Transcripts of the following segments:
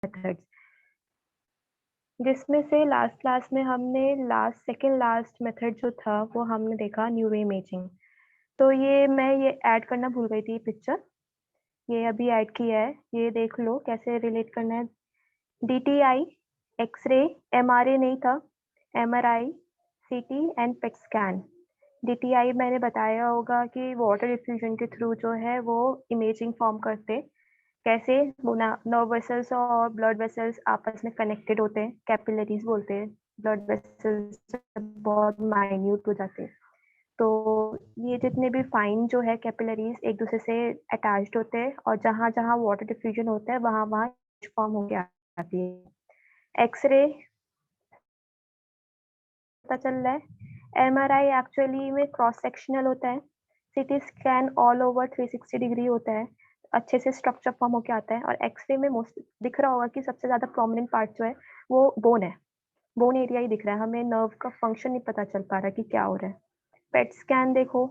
Methods, जिसमें से last class में हमने सेकंड लास्ट मेथड जो था वो हमने देखा न्यूरो इमेजिंग। तो ये ऐड करना भूल गई थी पिक्चर, ये अभी ऐड किया है, ये देख लो कैसे रिलेट करना है। डीटीआई, एक्सरे, एमआरए नहीं था, एमआरआई, सीटी एंड पेट स्कैन। डीटीआई मैंने बताया होगा कि वाटर डिफ्यूजन के थ्रू जो है वो इमेजिंग फॉर्म करते, कैसे नर्व वेसल्स और ब्लड वेसल्स आपस में कनेक्टेड होते हैं, कैपिलरीज बोलते हैं, ब्लड वेसल्स बहुत माइन्यूट हो जाते हैं। तो ये जितने भी फाइन जो है कैपिलरीज एक दूसरे से अटैच्ड होते हैं और जहाँ जहाँ वाटर डिफ्यूजन होता है वहाँ वहाँ फॉर्म होके आती है। एक्सरे पता चल रहा है, एमआरआई एक्चुअली में क्रॉस सेक्शनल होता है, CT scan all over 360 degree होता है, अच्छे से स्ट्रक्चर फॉर्म होके आता है। और एक्सरे में मोस्ट दिख रहा होगा कि सबसे ज्यादा प्रोमिनेंट पार्ट जो है वो बोन है, बोन एरिया ही दिख रहा है, हमें नर्व का फंक्शन नहीं पता चल पा रहा कि क्या हो रहा है। पेट स्कैन देखो,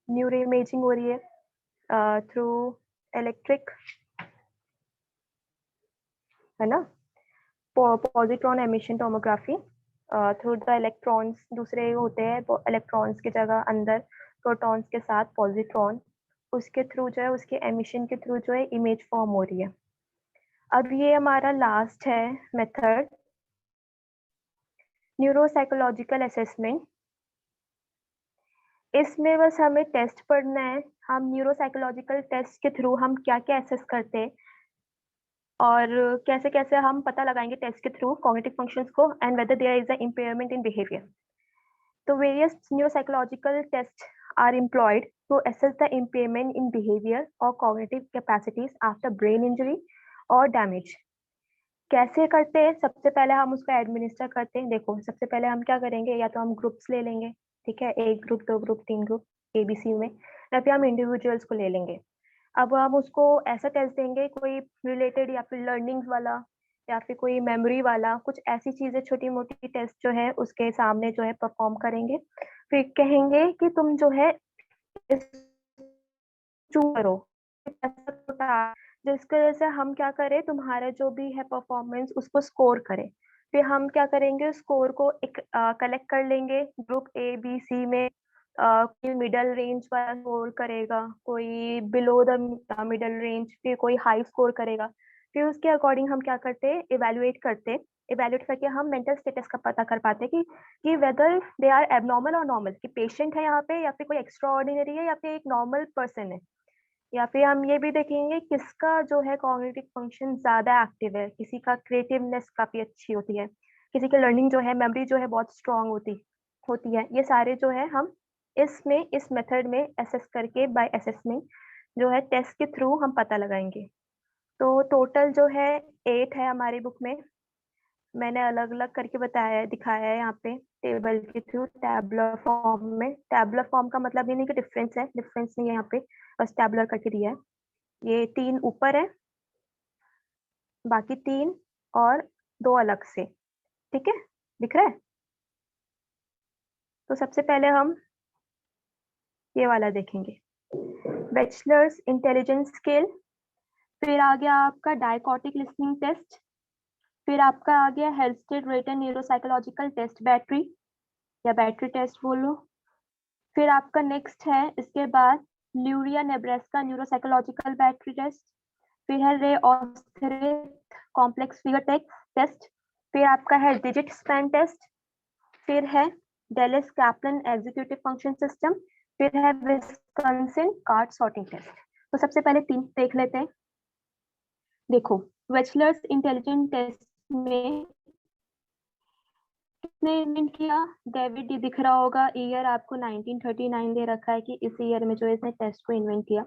न्यूरो इमेजिंग हो रही है थ्रू इलेक्ट्रिक, है ना, positron emission tomography through the electrons, दूसरे होते हैं इलेक्ट्रॉन्स की जगह अंदर प्रोटॉन्स के साथ पॉजिट्रॉन, उसके थ्रू जो है उसके एमिशन के थ्रू जो है इमेज फॉर्म हो रही है। अब ये हमारा लास्ट है मेथड, न्यूरोसाइकोलॉजिकल असेसमेंट। इसमें बस हमें टेस्ट पढ़ना है, हम न्यूरोसाइकोलॉजिकल टेस्ट के थ्रू हम क्या क्या एसेस करते हैं और कैसे कैसे हम पता लगाएंगे टेस्ट के थ्रू कॉग्निटिव फंक्शंस को and whether there is a impairment in behaviour. So various neuropsychological tests are employed to assess the impairment in behavior or cognitive capacities after brain injury or damage. कैसे करते हैं? सबसे पहले हम उसको administer करते हैं। देखो सबसे पहले हम क्या करेंगे, या तो हम ग्रुप्स ले लेंगे, ठीक है, एक ग्रुप, दो ग्रुप, तीन ग्रुप, एबीसी में, या फिर हम इंडिविजुअल्स को ले लेंगे। अब हम उसको ऐसा टेस्ट देंगे कोई रिलेटेड या फिर लर्निंग वाला या फिर कोई मेमोरी वाला, कुछ ऐसी चीजें छोटी मोटी टेस्ट जो है उसके सामने जो है परफॉर्म करेंगे, फिर कहेंगे कि तुम जो है चूज करो ऐसा छोटा, जिसकी वजह से हम क्या करें, तुम्हारा जो भी है परफॉर्मेंस उसको स्कोर करें। फिर हम क्या करेंगे, स्कोर को एक कलेक्ट कर लेंगे ग्रुप ए बी सी में, कोई मिडल रेंज वाला स्कोर करेगा, कोई बिलो द मिडल रेंज, फिर कोई हाई स्कोर करेगा। फिर उसके अकॉर्डिंग हम क्या करते हैं, इवेल्युएट करते हैं, इवेल्युएट करके हम मेंटल स्टेटस का पता कर पाते हैं कि वेदर दे आर एबनॉर्मल और नॉर्मल, कि पेशेंट है यहाँ पे या फिर कोई एक्स्ट्रा ऑर्डिनरी है या फिर एक नॉर्मल पर्सन है। या फिर हम ये भी देखेंगे किसका जो है कॉग्निटिव फंक्शन ज्यादा एक्टिव है, किसी का क्रिएटिवनेस काफी अच्छी होती है, किसी की लर्निंग जो है, मेमोरी जो है बहुत स्ट्रांग होती होती है। ये सारे जो है हम इसमें इस मेथड में एसेस करके बाय असेसमेंट जो है टेस्ट के थ्रू हम पता लगाएंगे। तो टोटल जो है 8 है हमारी बुक में, मैंने अलग अलग करके बताया है, दिखाया है यहाँ पे टेबल के थ्रू टैबुलर फॉर्म में। टैबुलर फॉर्म का मतलब ये नहीं कि डिफरेंस है, डिफरेंस नहीं है यहाँ पे, बस टैबुलर करके दिया है। ये 3 ऊपर है, बाकी 3 और 2 अलग से, ठीक है, दिख रहा है। तो सबसे पहले हम ये वाला देखेंगे, बैचलर्स इंटेलिजेंस स्केल, फिर आ गया आपका डायकोटिक लिसनिंग टेस्ट, फिर आपका आ गया हेल्स्टेड रेटन न्यूरोसाइकोलॉजिकल टेस्ट बैटरी या बैटरी टेस्ट बोलो, फिर आपका नेक्स्ट है इसके बाद ल्यूरिया नेब्रास्का न्यूरोसाइकोलॉजिकल बैटरी टेस्ट, फिर है रे ऑस्थरेट कॉम्प्लेक्स फिगर टेस्ट, फिर आपका है डिजिट स्पैन टेस्ट, फिर है Dallas Kaplan executive function system, फिर है विस्कॉन्सिन कार्ड सॉर्टिंग टेस्ट। तो सबसे पहले 3 देख लेते हैं। देखो वेचलर्स इंटेलिजेंट टेस्ट में किसने इन्वेंट किया, डेविड, ये दिख रहा होगा ईयर आपको 1939 दे रखा है कि इस ईयर में जो है इसने टेस्ट को इन्वेंट किया।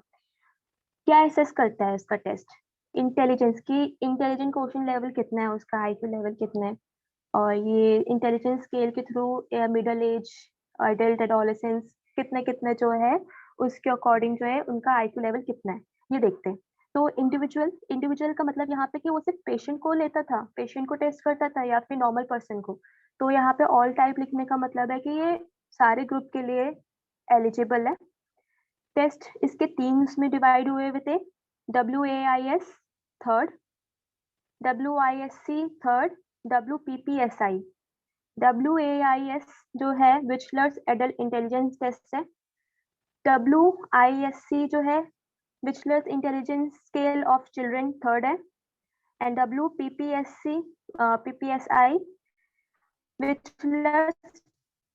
क्या एसेस करता है इसका टेस्ट, इंटेलिजेंस की, इंटेलिजेंट क्वेश्चन लेवल कितना है उसका, आईक्यू लेवल कितना है, और ये इंटेलिजेंस स्केल के through middle age, adult, adolescence, कितने कितने जो है उसके अकॉर्डिंग जो है उनका आईक्यू लेवल कितना है, ये देखते हैं। तो इंडिविजुअल, इंडिविजुअल का मतलब यहाँ पे कि वो सिर्फ पेशेंट को लेता था, पेशेंट को टेस्ट करता था या फिर नॉर्मल पर्सन को। तो यहाँ पे ऑल टाइप लिखने का मतलब है कि ये सारे ग्रुप के लिए एलिजिबल है। टेस्ट इसके 3 उसमें डिवाइड हुए हुए थे, WAIS third, WISC third, WPPSI। WAIS जो है विचलर्स एडल्ट इंटेलिजेंस टेस्ट है। WISC जो है Wechsler's intelligence scale of children third है। And PPSI Wechsler's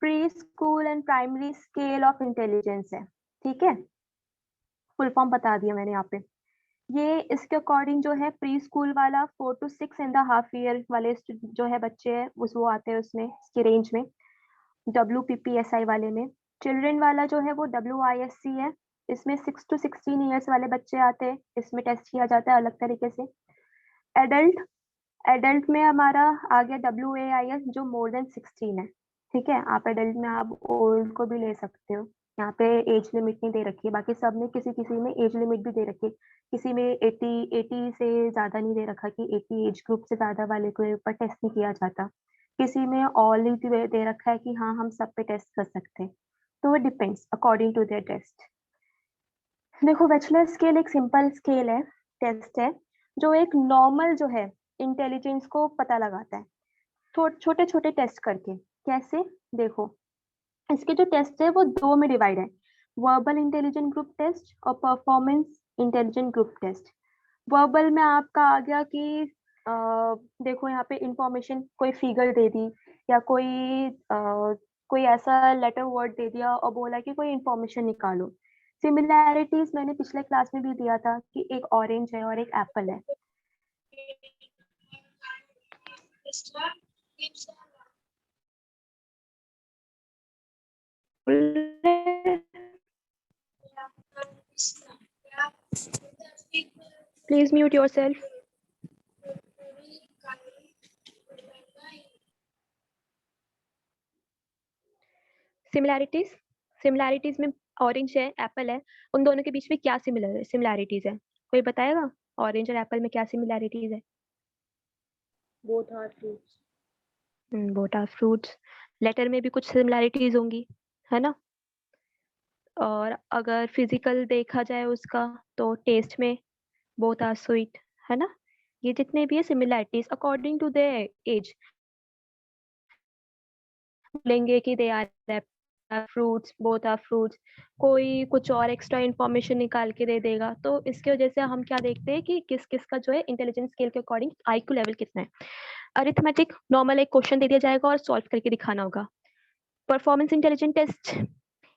preschool and primary scale of intelligence है। ठीक है, फुल फॉर्म बता दिया मैंने यहाँ पे। ये इसके अकॉर्डिंग जो है प्री स्कूल वाला 4 to 6.5 ईयर वाले जो है बच्चे हैं वो आते हैं उसमें, इसकी रेंज में। WPPSI वाले में चिल्ड्रन वाला जो है वो WISC है, इसमें 6 to 16 ईयर्स वाले बच्चे आते हैं, इसमें टेस्ट किया जाता है अलग तरीके से। एडल्ट में हमारा आ गया WAIS जो मोर देन 16 है। ठीक है, आप एडल्ट में आप ओल्ड को भी ले सकते हो, यहाँ पे एज लिमिट नहीं दे रखी है। बाकी सब में किसी किसी में एज लिमिट भी दे रखी है, किसी में 80 से ज्यादा नहीं दे रखा कि 80 एज ग्रुप से ज्यादा वाले के ऊपर टेस्ट नहीं किया जाता। किसी में ऑल ही दे रखा है कि हाँ हम सब पे टेस्ट कर सकते हैं। तो वो depends according to their test. देखो बैचलर स्केल एक सिंपल स्केल है, टेस्ट है जो एक नॉर्मल जो है इंटेलिजेंस को पता लगाता है छोटे छोटे टेस्ट करके। कैसे, देखो इसके जो टेस्ट है वो दो में डिवाइड है, वर्बल इंटेलिजेंट ग्रुप टेस्ट और performance intelligent group test. Verbal में आपका आ गया कि देखो यहाँ पे इंफॉर्मेशन कोई फिगर दे दी या कोई ऐसा लेटर वर्ड दे दिया और बोला कि कोई इंफॉर्मेशन निकालो। सिमिलैरिटीज मैंने पिछले क्लास में भी दिया था कि एक ऑरेंज है और एक एप्पल है। Please mute yourself. सिमिलैरिटीज में ऑरेंज है, एप्पल है, उन दोनों के बीच में क्या सिमिलैरिटीज है? कोई बताएगा ऑरेंज और एप्पल में क्या सिमिलैरिटीज है? Both are fruits. Both are fruits. Later में भी कुछ सिमिलैरिटीज होंगी, है ना? और अगर फिजिकल देखा जाए उसका तो टेस्ट में बोथ आर स्वीट, है ना? ये जितने भी है similarities according to their age बोलेंगे कि they are fruits, both are fruits. कोई कुछ और एक्स्ट्रा इन्फॉर्मेशन निकाल के दे देगा। तो इसकी वजह से हम क्या देखते हैं कि किस किस का जो है इंटेलिजेंस स्केल के अकॉर्डिंग IQ लेवल कितना है। अरिथमेटिक नॉर्मल एक क्वेश्चन दे दिया जाएगा और सॉल्व करके दिखाना होगा। परफॉर्मेंस इंटेलिजेंट टेस्ट,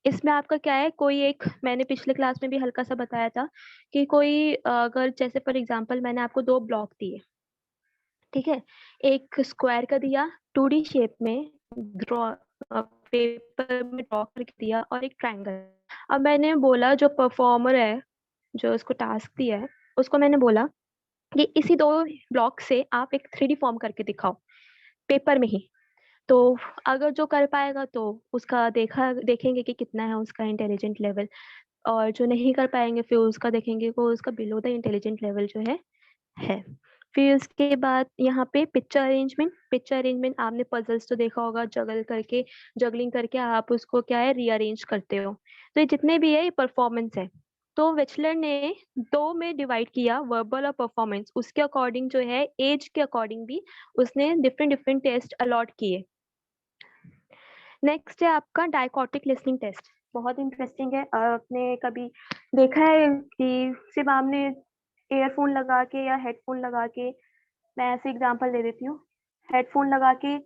इसमें आपका क्या है, कोई एक, मैंने पिछले क्लास में भी हल्का सा बताया था कि कोई अगर जैसे फॉर एग्जांपल मैंने आपको 2 ब्लॉक दिए, ठीक है, एक स्क्वायर का दिया 2D शेप में ड्रॉ पेपर में ड्रॉ करके दिया और एक ट्रायंगल। अब मैंने बोला जो परफॉर्मर है जो उसको टास्क दिया है उसको मैंने बोला कि इसी 2 ब्लॉक से आप एक 3D फॉर्म करके दिखाओ पेपर में ही। तो अगर जो कर पाएगा तो उसका देखेंगे कि कितना है उसका इंटेलिजेंट लेवल, और जो नहीं कर पाएंगे फिर उसका देखेंगे वो उसका बिलो द इंटेलिजेंट लेवल जो है। फिर उसके बाद यहाँ पे पिक्चर अरेंजमेंट आपने पजल्स तो देखा होगा, जगलिंग करके आप उसको क्या है रीअरेंज करते हो। तो ये जितने भी है ये परफॉर्मेंस है। तो वेचलर ने 2 में डिवाइड किया, वर्बल और परफॉर्मेंस। उसके अकॉर्डिंग जो है एज के अकॉर्डिंग भी उसने डिफरेंट टेस्ट अलॉट किए। नेक्स्ट है आपका डायकोटिक लिसनिंग टेस्ट, बहुत इंटरेस्टिंग है। आपने कभी देखा है कि सिर्फ आपने ईयरफोन लगा के या हेडफोन लगा के, मैं ऐसे एग्जांपल दे देती हूँ, हेडफोन लगा के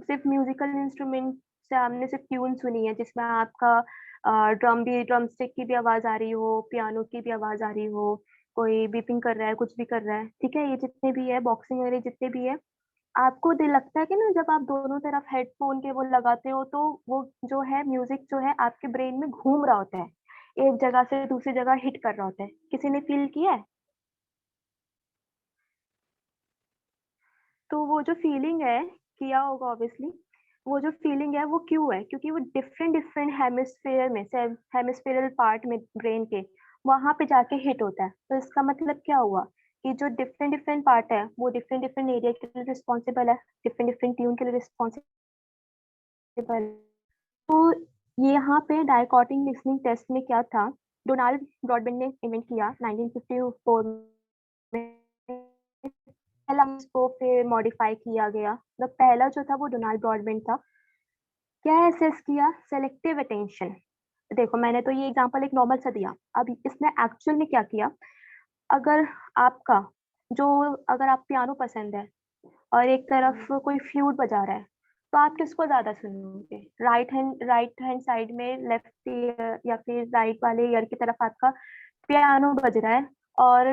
सिर्फ म्यूजिकल इंस्ट्रूमेंट से आपने सिर्फ ट्यून सुनी है जिसमें आपका ड्रम स्टिक की भी आवाज आ रही हो, पियानो की भी आवाज आ रही हो, कोई बीपिंग कर रहा है, कुछ भी कर रहा है, ठीक है, ये जितने भी है बॉक्सिंग वगैरह जितने भी है, आपको दिल लगता है कि ना जब आप दोनों तरफ हेडफोन के वो लगाते हो तो वो जो है म्यूजिक जो है आपके ब्रेन में घूम रहा होता है, एक जगह से दूसरी जगह हिट कर रहा होता है। किसी ने फील किया है? तो वो जो फीलिंग है, किया होगा ऑब्वियसली, वो जो फीलिंग है वो क्यों है? क्योंकि वो डिफरेंट डिफरेंट हेमिस्फेयर में, हेमिस्फेरल पार्ट में ब्रेन के वहां पे जाके हिट होता है। तो इसका मतलब क्या हुआ कि जो डिफरेंट डिफरेंट पार्ट है वो डिफरेंट डिफरेंट एरिया के लिए रिस्पॉन्सिबल है, डिफरेंट डिफरेंट ट्यून के लिए रिस्पॉन्सिबल। तो ये यहाँ पे डायकोटिक लिसनिंग टेस्ट में क्या था, डोनाल्ड ब्रॉडबेंट ने इन्वेंट किया 1954 में। पहला इसको फिर मॉडिफाई किया गया। तो पहला जो था वो डोनाल्ड ब्रॉडबैंड था। क्या असेस किया? Selective attention. देखो मैंने तो ये एग्जांपल एक नॉर्मल सा दिया, अब इसने एक्चुअल में क्या किया, अगर आपका जो अगर आप पियानो पसंद है और एक तरफ कोई फ्लूट बजा रहा है, तो आप किसको ज्यादा सुनोगे? राइट हैंड साइड में लेफ्ट ईयर या फिर राइट वाले ईयर की तरफ आपका पियानो बज रहा है, और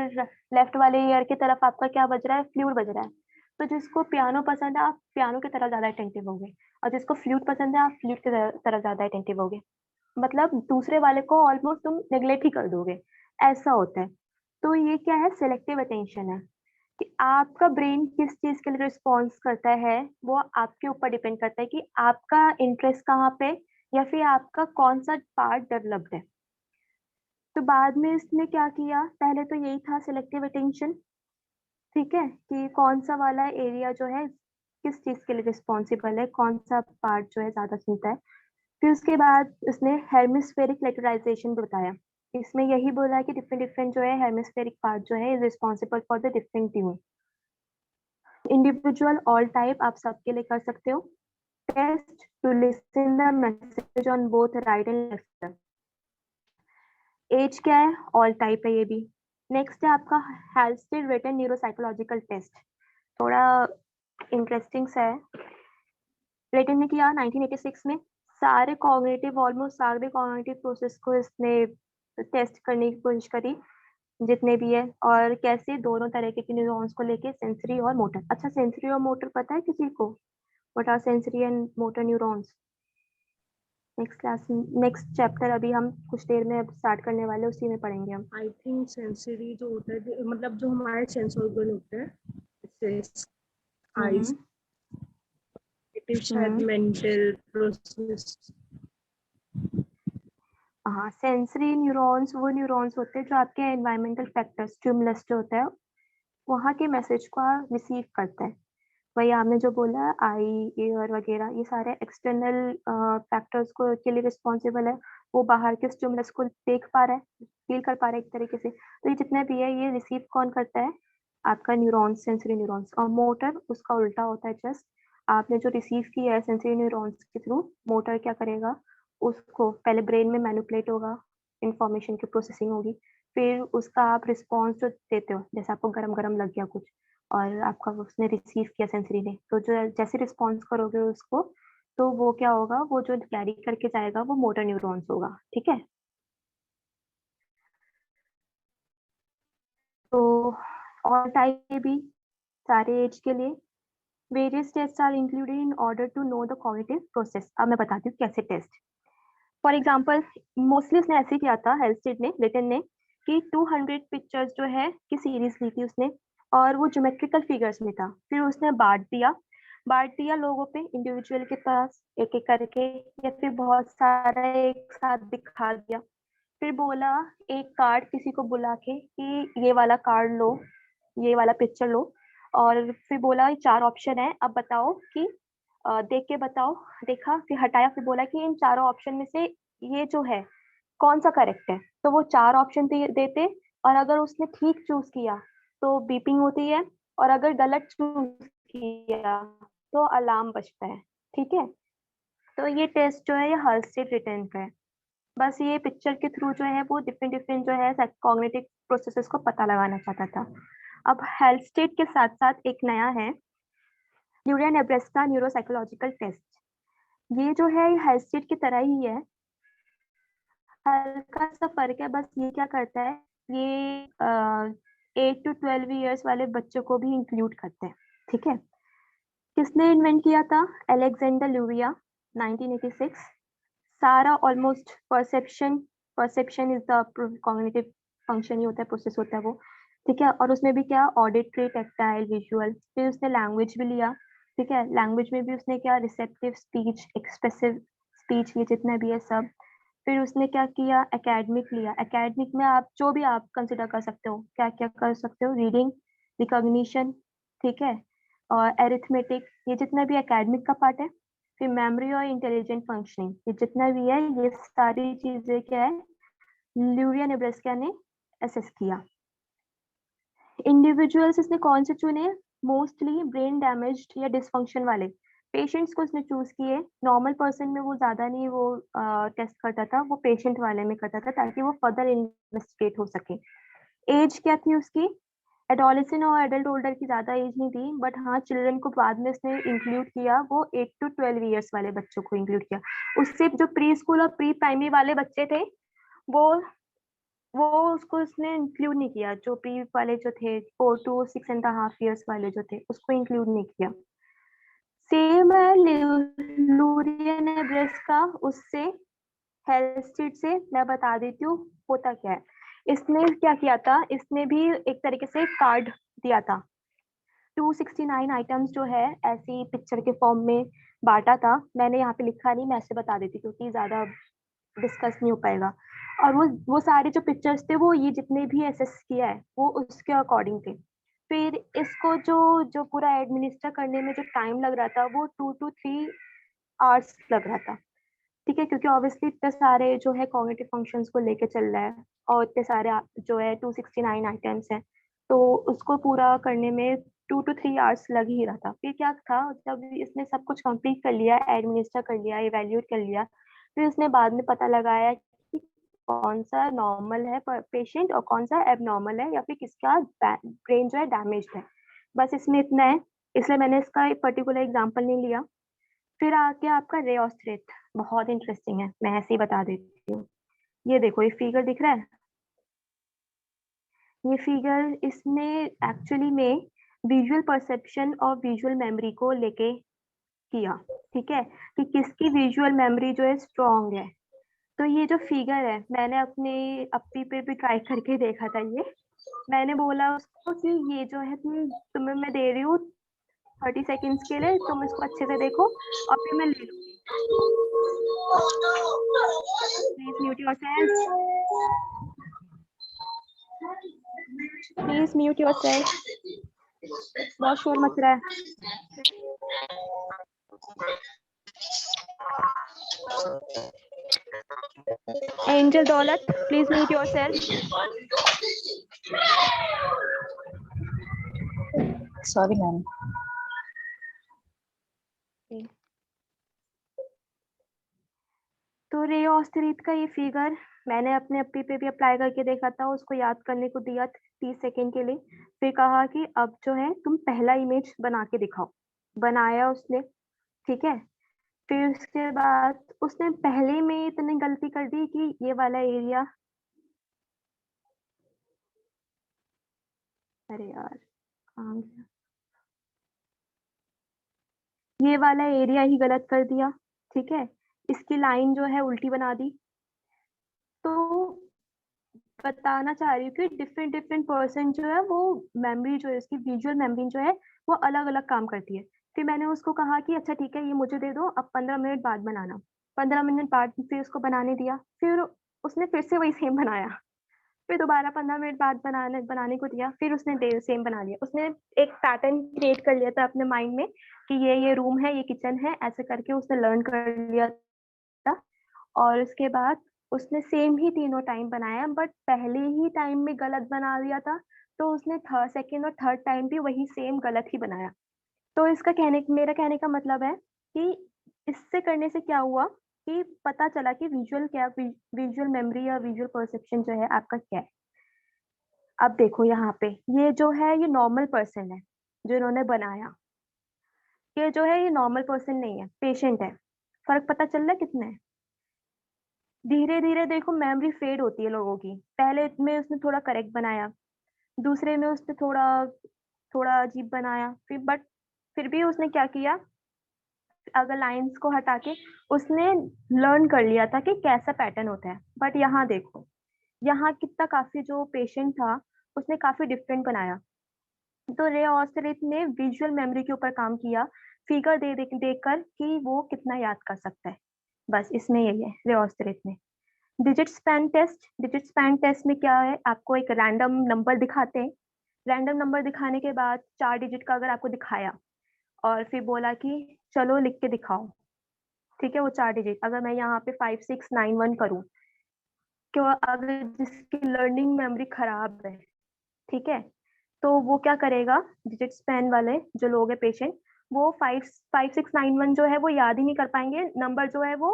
लेफ्ट वाले ईयर की तरफ आपका क्या बज रहा है? फ्लूट बज रहा है। तो जिसको पियानो पसंद है आप पियानो की तरफ ज्यादा अटेंटिव होगे, और जिसको फ्लूट पसंद है आप फ्लूट की तरफ ज्यादा अटेंटिव होगे। मतलब दूसरे वाले को ऑलमोस्ट तुम नेग्लेक्ट ही कर दोगे, ऐसा होता है। तो ये क्या है? सेलेक्टिव अटेंशन है, कि आपका ब्रेन किस चीज के लिए रिस्पॉन्स करता है, वो आपके ऊपर डिपेंड करता है कि आपका इंटरेस्ट कहाँ पे, या फिर आपका कौन सा पार्ट डेवलप्ड है। तो बाद में इसने क्या किया, पहले तो यही था सिलेक्टिव अटेंशन, ठीक है, कि कौन सा वाला एरिया जो है किस चीज के लिए रिस्पॉन्सिबल है, कौन सा पार्ट जो है ज्यादा सुनता है। फिर उसके बाद उसने हेमिस्फेरिक लेटराइजेशन बताया। इसमें यही बोला कि डिफरेंट डिफरेंट जो है हेमिस्फेरिक पार्ट जो है is responsible for the different tune. Individual all type आप सबके लिए कर सकते हो। Test to listen the message on both right and left. Age क्या है? ऑल टाइप है ये भी। नेक्स्ट है आपका हेल्स्टेड रिटन न्यूरोसाइकोलॉजिकल टेस्ट, थोड़ा इंटरेस्टिंग सा है। रिटन ने किया 1986 में। सारे कॉग्निटिव ऑलमोस्ट सारे कॉग्निटिव प्रोसेस को इसने टेस्ट करने की कोशिश करी, जितने भी है, और कैसे दोनों तरह के न्यूरॉन्स को लेके, सेंसरी और मोटर। अच्छा, सेंसरी और मोटर पता है किसी को? What are sensory and motor neurons? Next chapter अभी हम कुछ देर में अब स्टार्ट करने वाले हैं, उसी में पढ़ेंगे हम। आई थिंक सेंसरी जो होता है, मतलब जो हमारे सेंस ऑर्गन होते हैं, जैसे आईज, शायद हम्म मेंटल प्रोसेस। हाँ, सेंसरी न्यूरॉन्स वो न्यूरॉन्स होते हैं जो आपके एनवायरमेंटल फैक्टर्स, स्टिमुलस जो होता है वहाँ के मैसेज को रिसीव करते हैं। वही आपने जो बोला, आई, एयर वगैरह, ये सारे एक्सटर्नल फैक्टर्स को के लिए रिस्पॉन्सिबल है। वो बाहर के स्टिमुलस को देख पा रहा है, फील कर पा रहा है एक तरीके से। तो ये जितने भी है ये रिसीव कौन करता है? आपका न्यूरॉन्स, सेंसरी न्यूरॉन्स। और मोटर उसका उल्टा होता है। जस्ट आपने जो रिसीव किया है सेंसरी न्यूरॉन्स के थ्रू, मोटर क्या करेगा? उसको पहले ब्रेन में मैनिपुलेट होगा, इंफॉर्मेशन की प्रोसेसिंग होगी, फिर उसका आप रिस्पॉन्स जो देते हो, जैसे आपको गरम गरम लग गया कुछ और आपका उसने रिसीव किया सेंसरी ने, तो जो जैसे रिस्पॉन्स करोगे उसको, तो वो क्या होगा, वो जो कैरी करके जाएगा वो मोटर न्यूरॉन्स होगा, ठीक है। तो और टाइप भी सारे एज के लिए various test are included in order to know the cognitive process. अब मैं बताती हूँ कैसे टेस्ट। फॉर एग्जाम्पल, मोस्टली उसने ऐसे किया था, हेल्स्टेड ने, ब्रिटेन ने, कि 200 पिक्चर्स जो है की सीरीज ली थी उसने, और वो ज्योमेट्रिकल फिगर्स में था। फिर उसने बांट दिया लोगों पे, इंडिविजुअल के पास एक एक करके, या फिर बहुत सारा एक साथ दिखा दिया। फिर बोला एक कार्ड किसी को बुला के कि ये वाला कार्ड लो, ये वाला पिक्चर लो, और फिर बोला ये 4 ऑप्शन है, अब बताओ कि देख के बताओ। देखा, फिर हटाया, फिर बोला कि इन चारों ऑप्शन में से ये जो है कौन सा करेक्ट है। तो वो 4 ऑप्शन देते, और अगर उसने ठीक चूज किया तो बीपिंग होती है, और अगर गलत चूज किया तो अलार्म बजता है, ठीक है। तो ये टेस्ट जो है ये हर्स्टेड रिटर्न का है। बस ये पिक्चर के थ्रू जो है वो डिफरेंट डिफरेंट जो है कॉग्निटिव प्रोसेसेस को पता लगाना चाहता था। अब हेल्स्टेड के साथ साथ एक नया है, न्यूरिया नेब्रेस्का न्यूरोसाइकोलॉजिकल टेस्ट। ये जो है हेल्स्टेड की तरह ही है, हल्का सा फर्क है। बस ये क्या करता है, ये 8 to 12 ईयर्स वाले बच्चों को भी इंक्लूड करते हैं, ठीक है। किसने इन्वेंट किया था? Alexander Luria, 1986। सारा almost perception, perception is the cognitive function ही होता है, प्रोसेस होता है वो, ठीक है। और उसमें भी क्या, ऑडिटरी, टैक्टाइल, विजुअल। फिर उसने लैंग्वेज भी लिया, ठीक है। लैंग्वेज में भी उसने क्या, रिसेप्टिव स्पीच, एक्सप्रेसिव स्पीच, ये जितना भी है सब। फिर उसने क्या किया, एकेडमिक लिया। एकेडमिक में आप जो भी आप कंसिडर कर सकते हो, क्या क्या कर सकते हो, रीडिंग, रिकॉग्निशन, ठीक है, और एरिथमेटिक, ये जितना भी एकेडमिक का पार्ट है। फिर मेमोरी और इंटेलिजेंट फंक्शनिंग, ये जितना भी है ये सारी चीजें क्या है, ल्यूरिया नेब्रेस्का ने असेस किया। इंडिविजुअल्स इसने कौन से चुने? मोस्टली ब्रेन डैमेज्ड या डिसफंक्शन वाले पेशेंट्स को उसने चूज किए। नॉर्मल पर्सन में वो ज्यादा नहीं वो टेस्ट करता था, वो पेशेंट वाले में करता था ताकि वो फर्दर इन्वेस्टिगेट हो सके। एज क्या थी उसकी? एडोलेसेंट और एडल्ट होल्डर की ज्यादा एज नहीं थी, बट हाँ चिल्ड्रन को बाद में इसने इंक्लूड किया, वो 8 to 12 ईयर्स वाले बच्चों को इंक्लूड किया। उससे जो प्री स्कूल और प्री प्राइमरी वाले बच्चे थे वो वो उसको उसने इंक्लूड नहीं किया। जो प्री वाले जो थे 4 to 6.5 ईयर्स वाले जो थे उसको इंक्लूड नहीं किया। सेम है लूरिया नेब्रेस का, उससे हेल्थ स्ट्रीट से मैं बता देती हूँ होता क्या है। इसने क्या किया था, इसने भी एक तरीके से कार्ड दिया था। 269 आइटम्स जो है ऐसी पिक्चर के फॉर्म में बांटा था। मैंने यहाँ पे लिखा नहीं, मैं ऐसे बता देती क्योंकि ज्यादा डिस्कस नहीं हो पाएगा। और वो सारे जो पिक्चर्स थे वो ये जितने भी एसेस किया है वो उसके अकॉर्डिंग थे। फिर इसको जो जो पूरा एडमिनिस्टर करने में जो टाइम लग रहा था वो 2 to 3 आवर्स लग रहा था। ठीक है, क्योंकि ऑब्वियसली इतने सारे जो है कॉग्निटिव फंक्शंस को लेके चल रहा है और इतने सारे जो है 269 आइटम्स हैं, तो उसको पूरा करने में 2 to 3 आवर्स लग ही रहा था। फिर क्या था, जब इसने सब कुछ कंप्लीट कर लिया, एडमिनिस्टर कर लिया, इवेल्युएट कर लिया, फिर उसने बाद में पता लगाया कि कौन सा नॉर्मल है पेशेंट और कौन सा एबनॉर्मल है या फिर किसका ब्रेन जो है डैमेज है। बस इसमें इतना है, इसलिए मैंने इसका एक पर्टिकुलर एग्जाम्पल नहीं लिया। फिर आके आपका रे ऑस्ट्रेट, बहुत इंटरेस्टिंग है, मैं ऐसे ही बता देती हूँ। ये देखो, ये फिगर दिख रहा है, ये फिगर इसने एक्चुअली में विजुअल परसेप्शन और विजुअल मेमोरी को लेके किया। ठीक है, कि किसकी विजुअल मेमोरी जो है स्ट्रॉन्ग है। तो ये जो फिगर है मैंने अपने अपनी पे भी ट्राई करके देखा था। ये मैंने बोला उसको कि ये जो है तुम्हें मैं दे रही हूँ 30 सेकेंड्स के लिए, तुम इसको अच्छे से देखो और फिर मैं ले लूंगी। Please mute yourself, please mute yourself, बहुत शोर मच रहा है। एंजल दौलत, please mute yourself. Sorry ma'am. तो रे ऑस्टेरिट का ये फिगर मैंने अपने अपनी पे भी अप्लाई करके देखा था, उसको याद करने को दिया 30 सेकेंड के लिए। फिर कहा कि अब जो है तुम पहला इमेज बना के दिखाओ। बनाया उसने, ठीक है। फिर उसके बाद उसने पहले में इतनी गलती कर दी कि ये वाला एरिया, अरे यार कहाँ गया, ये वाला एरिया ही गलत कर दिया। ठीक है, इसकी लाइन जो है उल्टी बना दी। तो बताना चाह रही हूँ कि डिफरेंट डिफरेंट पर्सन जो है वो मेमोरी जो है उसकी विजुअल मेमोरी जो है वो अलग अलग काम करती है। फिर मैंने उसको कहा कि अच्छा ठीक है ये मुझे दे दो, अब 15 मिनट बाद बनाना। 15 मिनट बाद फिर उसको बनाने दिया, फिर उसने फिर से वही सेम बनाया। फिर दोबारा 15 मिनट बाद बनाने बनाने को दिया, फिर उसने सेम बना लिया। उसने एक पैटर्न क्रिएट कर लिया था अपने माइंड में कि ये रूम है, ये किचन है, ऐसे करके उसने लर्न कर लिया था। और उसके बाद उसने सेम ही तीनों टाइम बनाया, बट पहले ही टाइम में गलत बना दिया था। तो उसने थर्ड सेकेंड और थर्ड टाइम भी वही सेम गलत ही बनाया। तो इसका मेरा कहने का मतलब है कि इससे करने से क्या हुआ कि पता चला कि विजुअल मेमोरी या विजुअल परसेप्शन जो है आपका क्या है। अब देखो यहाँ पे, ये जो है ये नॉर्मल पर्सन है जो इन्होंने बनाया। ये जो है ये नॉर्मल पर्सन नहीं है, पेशेंट है। फर्क पता चल रहा है कितना है? धीरे धीरे देखो मेमोरी फेड होती है लोगों की। पहले में उसने थोड़ा करेक्ट बनाया, दूसरे में उसने थोड़ा थोड़ा अजीब बनाया, फिर भी उसने क्या किया, अगर लाइंस को हटा के उसने लर्न कर लिया था कि कैसा पैटर्न होता है। बट यहाँ देखो, यहाँ कितना काफी जो पेशेंट था उसने काफी डिफरेंट बनाया। तो रे ऑस्टरेट ने विजुअल मेमोरी के ऊपर काम किया, फिगर देख कर कि वो कितना याद कर सकता है। बस इसमें यही है रे ऑस्टरेट में। डिजिट स्पैन टेस्ट में क्या है, आपको एक रैंडम नंबर दिखाते हैं। रैंडम नंबर दिखाने के बाद 4 डिजिट का अगर आपको दिखाया और फिर बोला कि चलो लिख के दिखाओ, ठीक है, वो 4 डिजिट अगर मैं यहाँ पे 5691 करूँ, क्यों, अगर जिसकी लर्निंग मेमोरी खराब है, ठीक है, तो वो क्या करेगा, डिजिट स्पैन वाले जो लोग हैं पेशेंट, वो 5691 जो है वो याद ही नहीं कर पाएंगे, नंबर जो है वो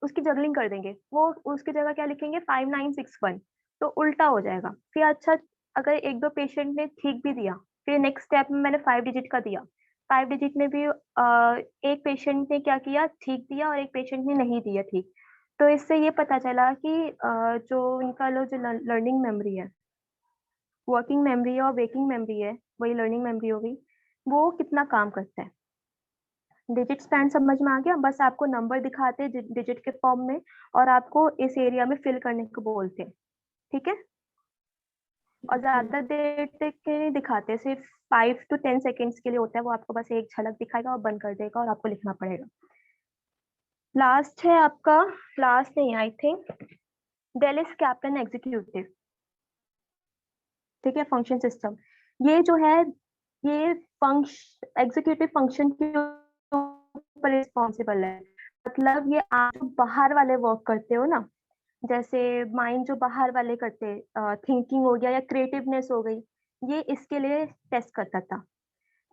उसकी जगलिंग कर देंगे, वो उसकी जगह क्या लिखेंगे 5961, तो उल्टा हो जाएगा। फिर अच्छा, अगर एक दो पेशेंट ने ठीक भी दिया, फिर नेक्स्ट स्टेप में मैंने 5 डिजिट का दिया, 5 डिजिट में भी एक पेशेंट ने क्या किया, ठीक दिया, और एक पेशेंट ने नहीं दिया ठीक। तो इससे ये पता चला कि जो इनका लो जो लर्निंग मेमोरी है, वर्किंग मेमोरी है और वेकिंग मेमोरी है, वही लर्निंग मेमोरी हो गई, वो कितना काम करता है। डिजिट स्पैन समझ में आ गया, बस आपको नंबर दिखाते हैं डिजिट के फॉर्म में, और आपको इस एरिया में फिल करने को बोलते हैं, ठीक है। और ज्यादा देर तक के नहीं दिखाते, सिर्फ 5 to 10 सेकेंड्स के लिए होता है वो, आपको बस एक झलक दिखाएगा और बंद कर देगा और आपको लिखना पड़ेगा। लास्ट है आपका, लास्ट नहीं I think, Dallas captain executive, ठीक है, फंक्शन सिस्टम। ये जो है, ये फंक्शन एग्जीक्यूटिव फंक्शन के ऊपर रिस्पॉन्सिबल है। मतलब ये आप जो बाहर वाले वर्क करते हो ना, जैसे माइंड जो बाहर वाले करते, थिंकिंग हो गया या क्रिएटिवनेस हो गई, ये इसके लिए टेस्ट करता था।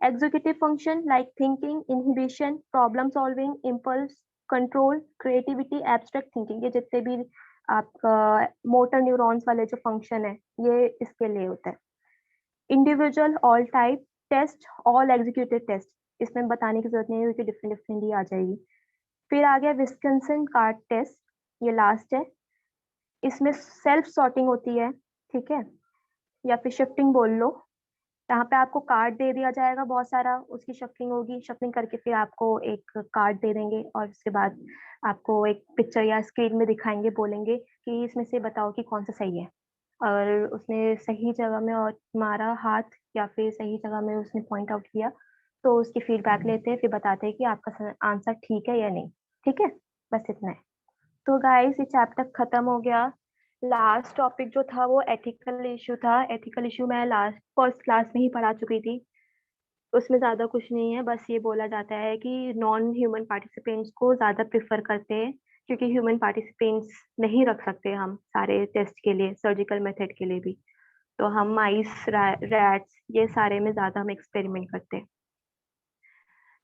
Executive function like thinking, inhibition, problem solving, impulse control, creativity, abstract thinking, ये जितने भी आपका मोटर न्यूरॉन्स वाले जो फंक्शन है, ये इसके लिए होता है। Individual, all type test, all executive test, इसमें बताने की जरूरत नहीं है क्योंकि डिफरेंट डिफरेंट ही आ जाएगी। फिर आ गया विस्कन्सन कार्ड टेस्ट, ये लास्ट है। इसमें सेल्फ सॉर्टिंग होती है, ठीक है, या फिर शिफ्टिंग बोल लो। यहाँ पे आपको कार्ड दे दिया जाएगा बहुत सारा, उसकी शफलिंग होगी, शफलिंग करके फिर आपको एक कार्ड दे देंगे, और उसके बाद आपको एक पिक्चर या स्क्रीन में दिखाएंगे, बोलेंगे कि इसमें से बताओ कि कौन सा सही है। और उसने सही जगह में और मारा हाथ, या फिर सही जगह में उसने पॉइंट आउट किया, तो उसकी फीडबैक लेते हैं, फिर बताते हैं कि आपका आंसर ठीक है या नहीं, ठीक है। बस इतना है। तो गाइस ये चैप्टर खत्म हो गया। लास्ट टॉपिक जो था वो एथिकल इशू था। एथिकल इशू मैं लास्ट फर्स्ट क्लास में ही पढ़ा चुकी थी, उसमें ज्यादा कुछ नहीं है, बस ये बोला जाता है कि नॉन ह्यूमन पार्टिसिपेंट्स को ज्यादा प्रेफर करते हैं, क्योंकि ह्यूमन पार्टिसिपेंट्स नहीं रख सकते हम सारे टेस्ट के लिए, सर्जिकल मेथड के लिए भी। तो हम माइस, रैट्स, ये सारे में ज्यादा हम एक्सपेरिमेंट करते हैं।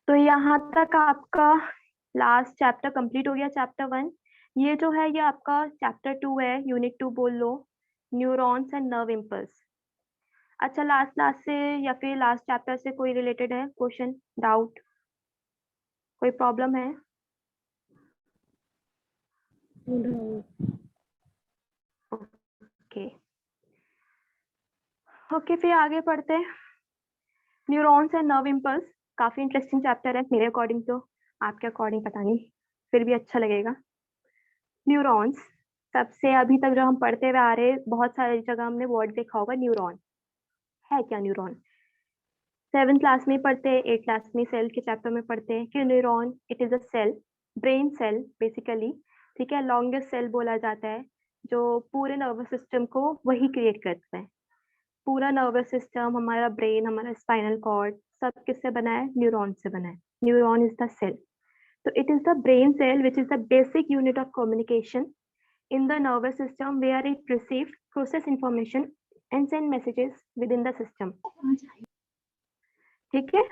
तो यहाँ तक आपका लास्ट चैप्टर कंप्लीट हो गया, चैप्टर 1। ये जो है ये आपका चैप्टर 2 है, यूनिट 2 बोल लो, न्यूरॉन्स एंड नर्व इम्पल्स। अच्छा, लास्ट लास्ट से या फिर लास्ट चैप्टर से कोई रिलेटेड है क्वेश्चन, डाउट, कोई प्रॉब्लम है? ओके ओके, फिर आगे पढ़ते हैं। न्यूरॉन्स एंड नर्व इम्पल्स काफी इंटरेस्टिंग चैप्टर है मेरे अकॉर्डिंग, तो आपके अकॉर्डिंग पता नहीं, फिर भी अच्छा लगेगा। न्यूरॉन्स, सबसे अभी तक जो हम पढ़ते हुए आ रहे हैं, बहुत सारी जगह हमने वर्ड देखा होगा न्यूरॉन। है क्या न्यूरॉन? 7th क्लास में पढ़ते हैं, 8th क्लास में सेल के चैप्टर में पढ़ते हैं कि neuron it is a cell, brain cell basically, ठीक है, लॉन्गेस्ट सेल बोला जाता है, जो पूरे नर्वस सिस्टम को वही क्रिएट करता है। पूरा नर्वस सिस्टम, हमारा ब्रेन, हमारा स्पाइनल कॉर्ड, सब किससे बना है? न्यूरॉन से बना है। Neuron is the cell. तो it is the brain cell which is the basic unit of communication in the nervous system where it receives process information and send messages within the system, ठीक है।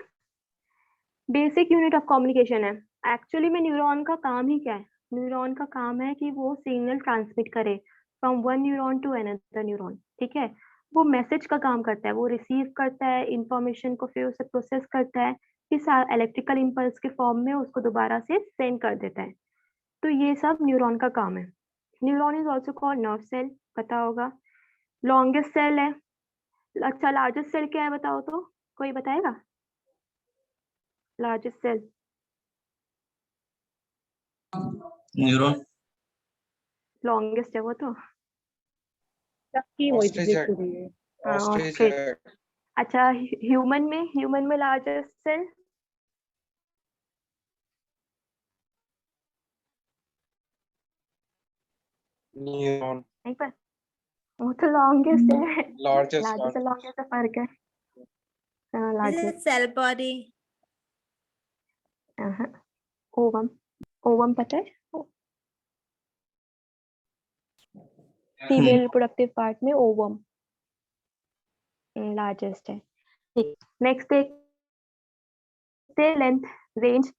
Basic unit of communication है। Actually में neuron का काम ही क्या है? Neuron का काम है कि वो सिग्नल ट्रांसमिट करे from one neuron to another neuron, ठीक है। वो मैसेज का काम करता है, वो रिसीव करता है इंफॉर्मेशन को, फिर उसे प्रोसेस करता है, फिर इलेक्ट्रिकल इम्पल्स के फॉर्म में उसको दोबारा से सेंड कर देता है। तो ये सब न्यूरॉन का काम है। Neuron is also called nerve cell, पता होगा। लॉन्गेस्ट सेल है। अच्छा, लार्जेस्ट सेल क्या है बताओ तो, कोई बताएगा? लार्जेस्ट सेल न्यूरॉन, लॉन्गेस्ट है वो तो। सबकी वही ऑस्ट्रिच रिजेक्ट हेड, हो रही है। हाँ, ऑस्ट्रिच ऑस्ट्रिच। हेड, अच्छा, ह्यूमन में लार्जेस्ट सेल न्यूरॉन, नहीं पर, वो तो लॉन्गेस्ट है। लार्जेस्ट लार्जेस्ट वन, और लॉन्गेस्ट का फर्क है। This is largest. cell body. Ovum, ovum पता है, फीमेल रिप्रोडक्टिव पार्ट में ओवम। लार्जेस्ट है। ठीक, नेक्स्ट देखते length range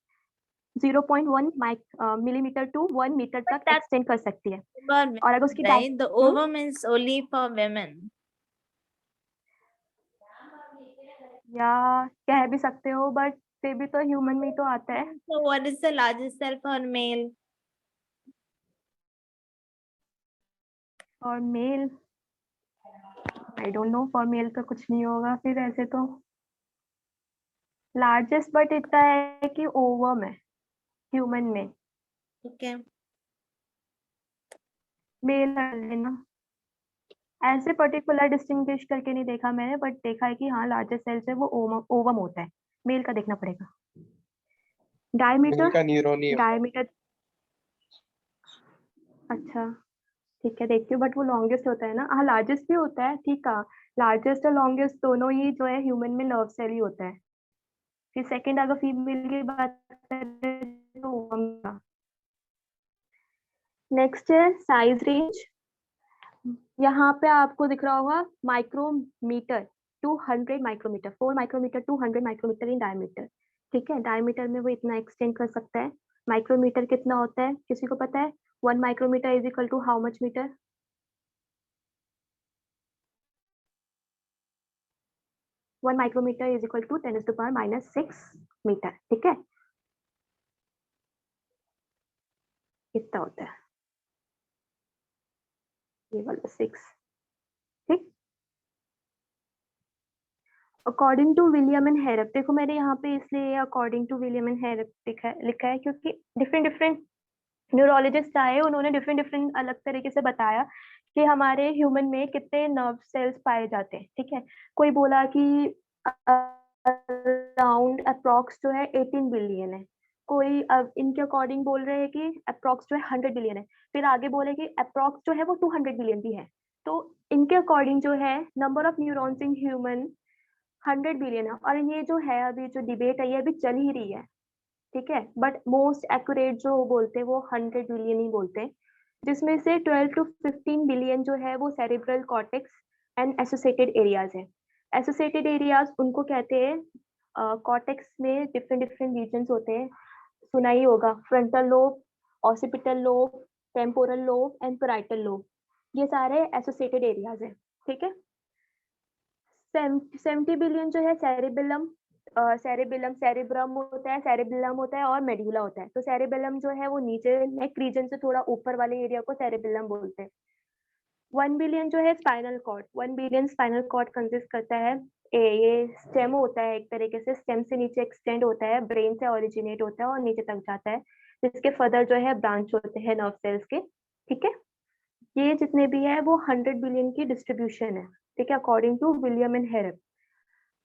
0.1 millimetre to 1 metre तक that's एक्सटेंड कर सकती है। for और अगर उसकी right? The ovum is only for women. या कह भी सकते हो, बट फिर भी तो ह्यूमन में ही तो आता है। So what is the largest cell for male? और male, I don't know, for male तो कुछ नहीं होगा फिर ऐसे तो। लार्जेस्ट बट इतना है कि ओवम है ह्यूमन में, Okay. मेल है ना। ऐसे पर्टिकुलर डिस्टिंग्विश करके नहीं देखा मैंने, बट देखा है कि हाँ लार्जेस्ट सेल्स है वो ओवम होता है। मेल का देखना पड़ेगा। डायमीटर, का न्यूरॉन ही होता है। डायमीटर, अच्छा ठीक है देखती हूँ, बट वो लॉन्गेस्ट होता है ना। हाँ लार्जेस्ट भी होता है, ठीक है। लार्जेस्ट और लॉन्गेस्ट दोनों ही जो है ह्यूमन में नर्व सेल ही होता है। फिर सेकंड अगर फीमेल की बात करें तो ओवम का। नेक्स्ट है साइज रेंज। यहाँ पे आपको दिख रहा होगा micrometre to 100 micrometre, 4 micrometre to 100 micrometre in diameter. ठीक है, डायमीटर में वो इतना एक्सटेंड कर सकता है। माइक्रोमीटर कितना होता है किसी को पता है? 1 micrometre is equal to how much metre? 1 micrometre is equal to 10⁻⁻6 metre. ठीक है, कितना होता है ये वाला 6। ठीक, according to William and Herrup, देखो मैंने यहाँ पे इसलिए according to William and Herrup लिखा है क्योंकि डिफरेंट डिफरेंट न्यूरोलॉजिस्ट आए, उन्होंने डिफरेंट डिफरेंट अलग तरीके से बताया कि हमारे ह्यूमन में कितने नर्व सेल्स पाए जाते हैं। ठीक है, कोई बोला कि अराउंड अप्रॉक्स जो है 18 बिलियन है, कोई अब इनके अकॉर्डिंग बोल रहे हैं कि अप्रॉक्स जो है 100 बिलियन है, फिर आगे बोले कि अप्रॉक्स जो है वो 200 बिलियन भी है। तो इनके अकॉर्डिंग जो है number of neurons in human 100 billion है। और ये जो है अभी जो डिबेट है ये अभी चल ही रही है। ठीक है, बट मोस्ट एक्यूरेट जो बोलते हैं वो 100 बिलियन ही बोलते हैं, जिसमें से 12 टू 15 बिलियन जो है वो cerebral cortex and associated areas है। एसोसिएटेड एरियाज उनको कहते हैं कॉर्टेक्स में डिफरेंट डिफरेंट रीजन्स होते हैं, सुना ही होगा, frontal lobe, occipital lobe, temporal lobe and parietal lobe, ये सारे एसोसिएटेड एरियाज हैं। ठीक है, 70 बिलियन जो है सेरेबेलम, सेरेब्रम होता है, सेरेबेलम होता है और मेडुला होता है। तो सेरेबेलम जो है वो नीचे नेक रीजन से थोड़ा ऊपर वाले एरिया को सेरेबेलम बोलते हैं। 1 बिलियन जो है spinal cord, 1 billion spinal cord consist करता है, ये स्टेम होता है एक तरीके से, स्टेम से नीचे एक्सटेंड होता है, ब्रेन से ओरिजिनेट होता है और नीचे तक जाता है, जिसके फर्दर जो है ब्रांच होते हैं नर्व सेल्स के। ठीक है, ये जितने भी है वो 100 बिलियन की डिस्ट्रीब्यूशन है। ठीक है, अकॉर्डिंग टू विलियम एंड हेरप।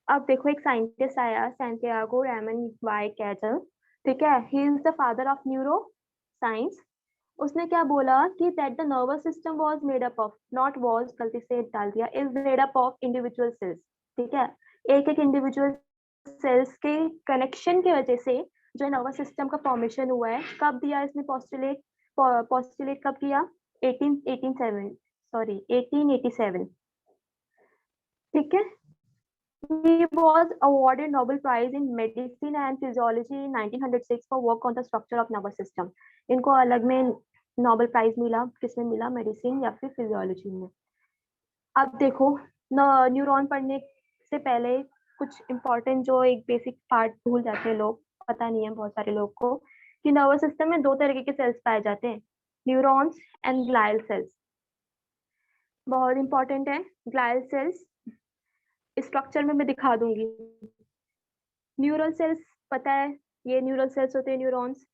अब देखो एक साइंटिस्ट आया, सैंटियागो रैमन वाई कैजल। ठीक है, he is the father of neuro science. उसने क्या बोला कि that the nervous system was made up of, not was, गलती से डाल दिया, is made up of individual cells. ठीक है, एक एक इंडिविजुअल सेल्स के कनेक्शन की वजह से जो नर्वस सिस्टम का फॉर्मेशन हुआ है। कब दिया इसने पोस्टुलेट? पोस्टुलेट कब किया? 1887। ठीक है, he was awarded Nobel Prize in Medicine and Physiology in 1906 for work on the structure of nervous system. इनको अलग में नोबेल प्राइज मिला, किसमें मिला? मेडिसिन या फिर फिजियोलॉजी में। अब देखो, न्यूरॉन पढ़ने से पहले कुछ इंपॉर्टेंट जो एक बेसिक पार्ट भूल जाते हैं लोग, पता नहीं है बहुत सारे लोग को, कि नर्वस सिस्टम में 2 तरीके के सेल्स पाए जाते हैं, न्यूरॉन्स एंड ग्लाइल सेल्स। बहुत इंपॉर्टेंट है ग्लाइल सेल्स, स्ट्रक्चर में मैं दिखा दूंगी। न्यूरल सेल्स पता है, ये न्यूरल सेल्स होते हैं न्यूरॉन्स,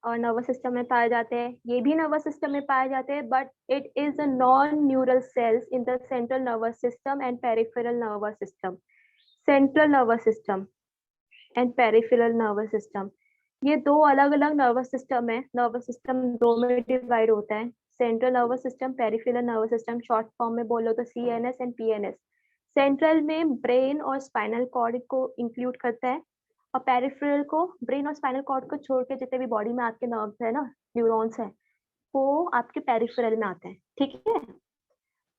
और नर्वस सिस्टम में पाए जाते हैं, ये भी नर्वस सिस्टम में पाए जाते हैं, but it is a non neural sales in the central nervous system and peripheral nervous system. Central nervous system and peripheral nervous system, ये 2 अलग अलग नर्वस सिस्टम है। नर्वस सिस्टम 2 में डिवाइड होता है, central nervous system, peripheral nervous system, short form में बोलो तो CNS एंड PNS। सेंट्रल में ब्रेन और स्पाइनल कॉर्ड को इंक्लूड करता है, और पेरिफेरल को, ब्रेन और स्पाइनल कॉर्ड को छोड़ के जितने भी बॉडी में आपके नर्व्स है ना, न्यूरॉन्स है, वो आपके पेरिफेरल में आते हैं। ठीक है,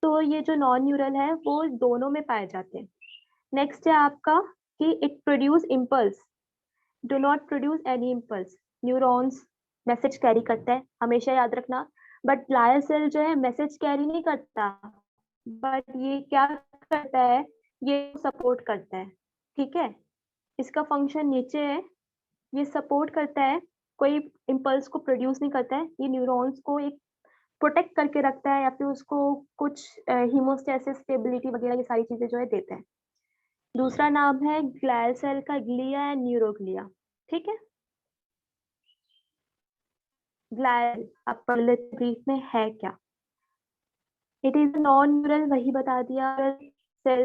तो ये जो नॉन न्यूरल है वो दोनों में पाए जाते हैं। नेक्स्ट है आपका कि it produce impulse, do not produce any impulse. Neurons message carry करता है, हमेशा याद रखना, बट ग्लियल सेल जो है मैसेज कैरी नहीं करता, बट ये क्या करता है, ये सपोर्ट करता है। ठीक है, इसका फंक्शन नीचे है, ये सपोर्ट करता है, कोई इम्पल्स को प्रोड्यूस नहीं करता है, ये न्यूरॉन्स को एक प्रोटेक्ट करके रखता है, या फिर उसको कुछ हीमोस्टेसिस, स्टेबिलिटी वगैरह, ये सारी चीजें जो है देता है। दूसरा नाम है ग्लियल सेल का ग्लिया एंड न्यूरोग्लिया। ठीक है, ग्लियल आप पढ़ लेते ब्रीफ में है क्या। इट इज नॉन न्यूरल, वही बता दिया, cell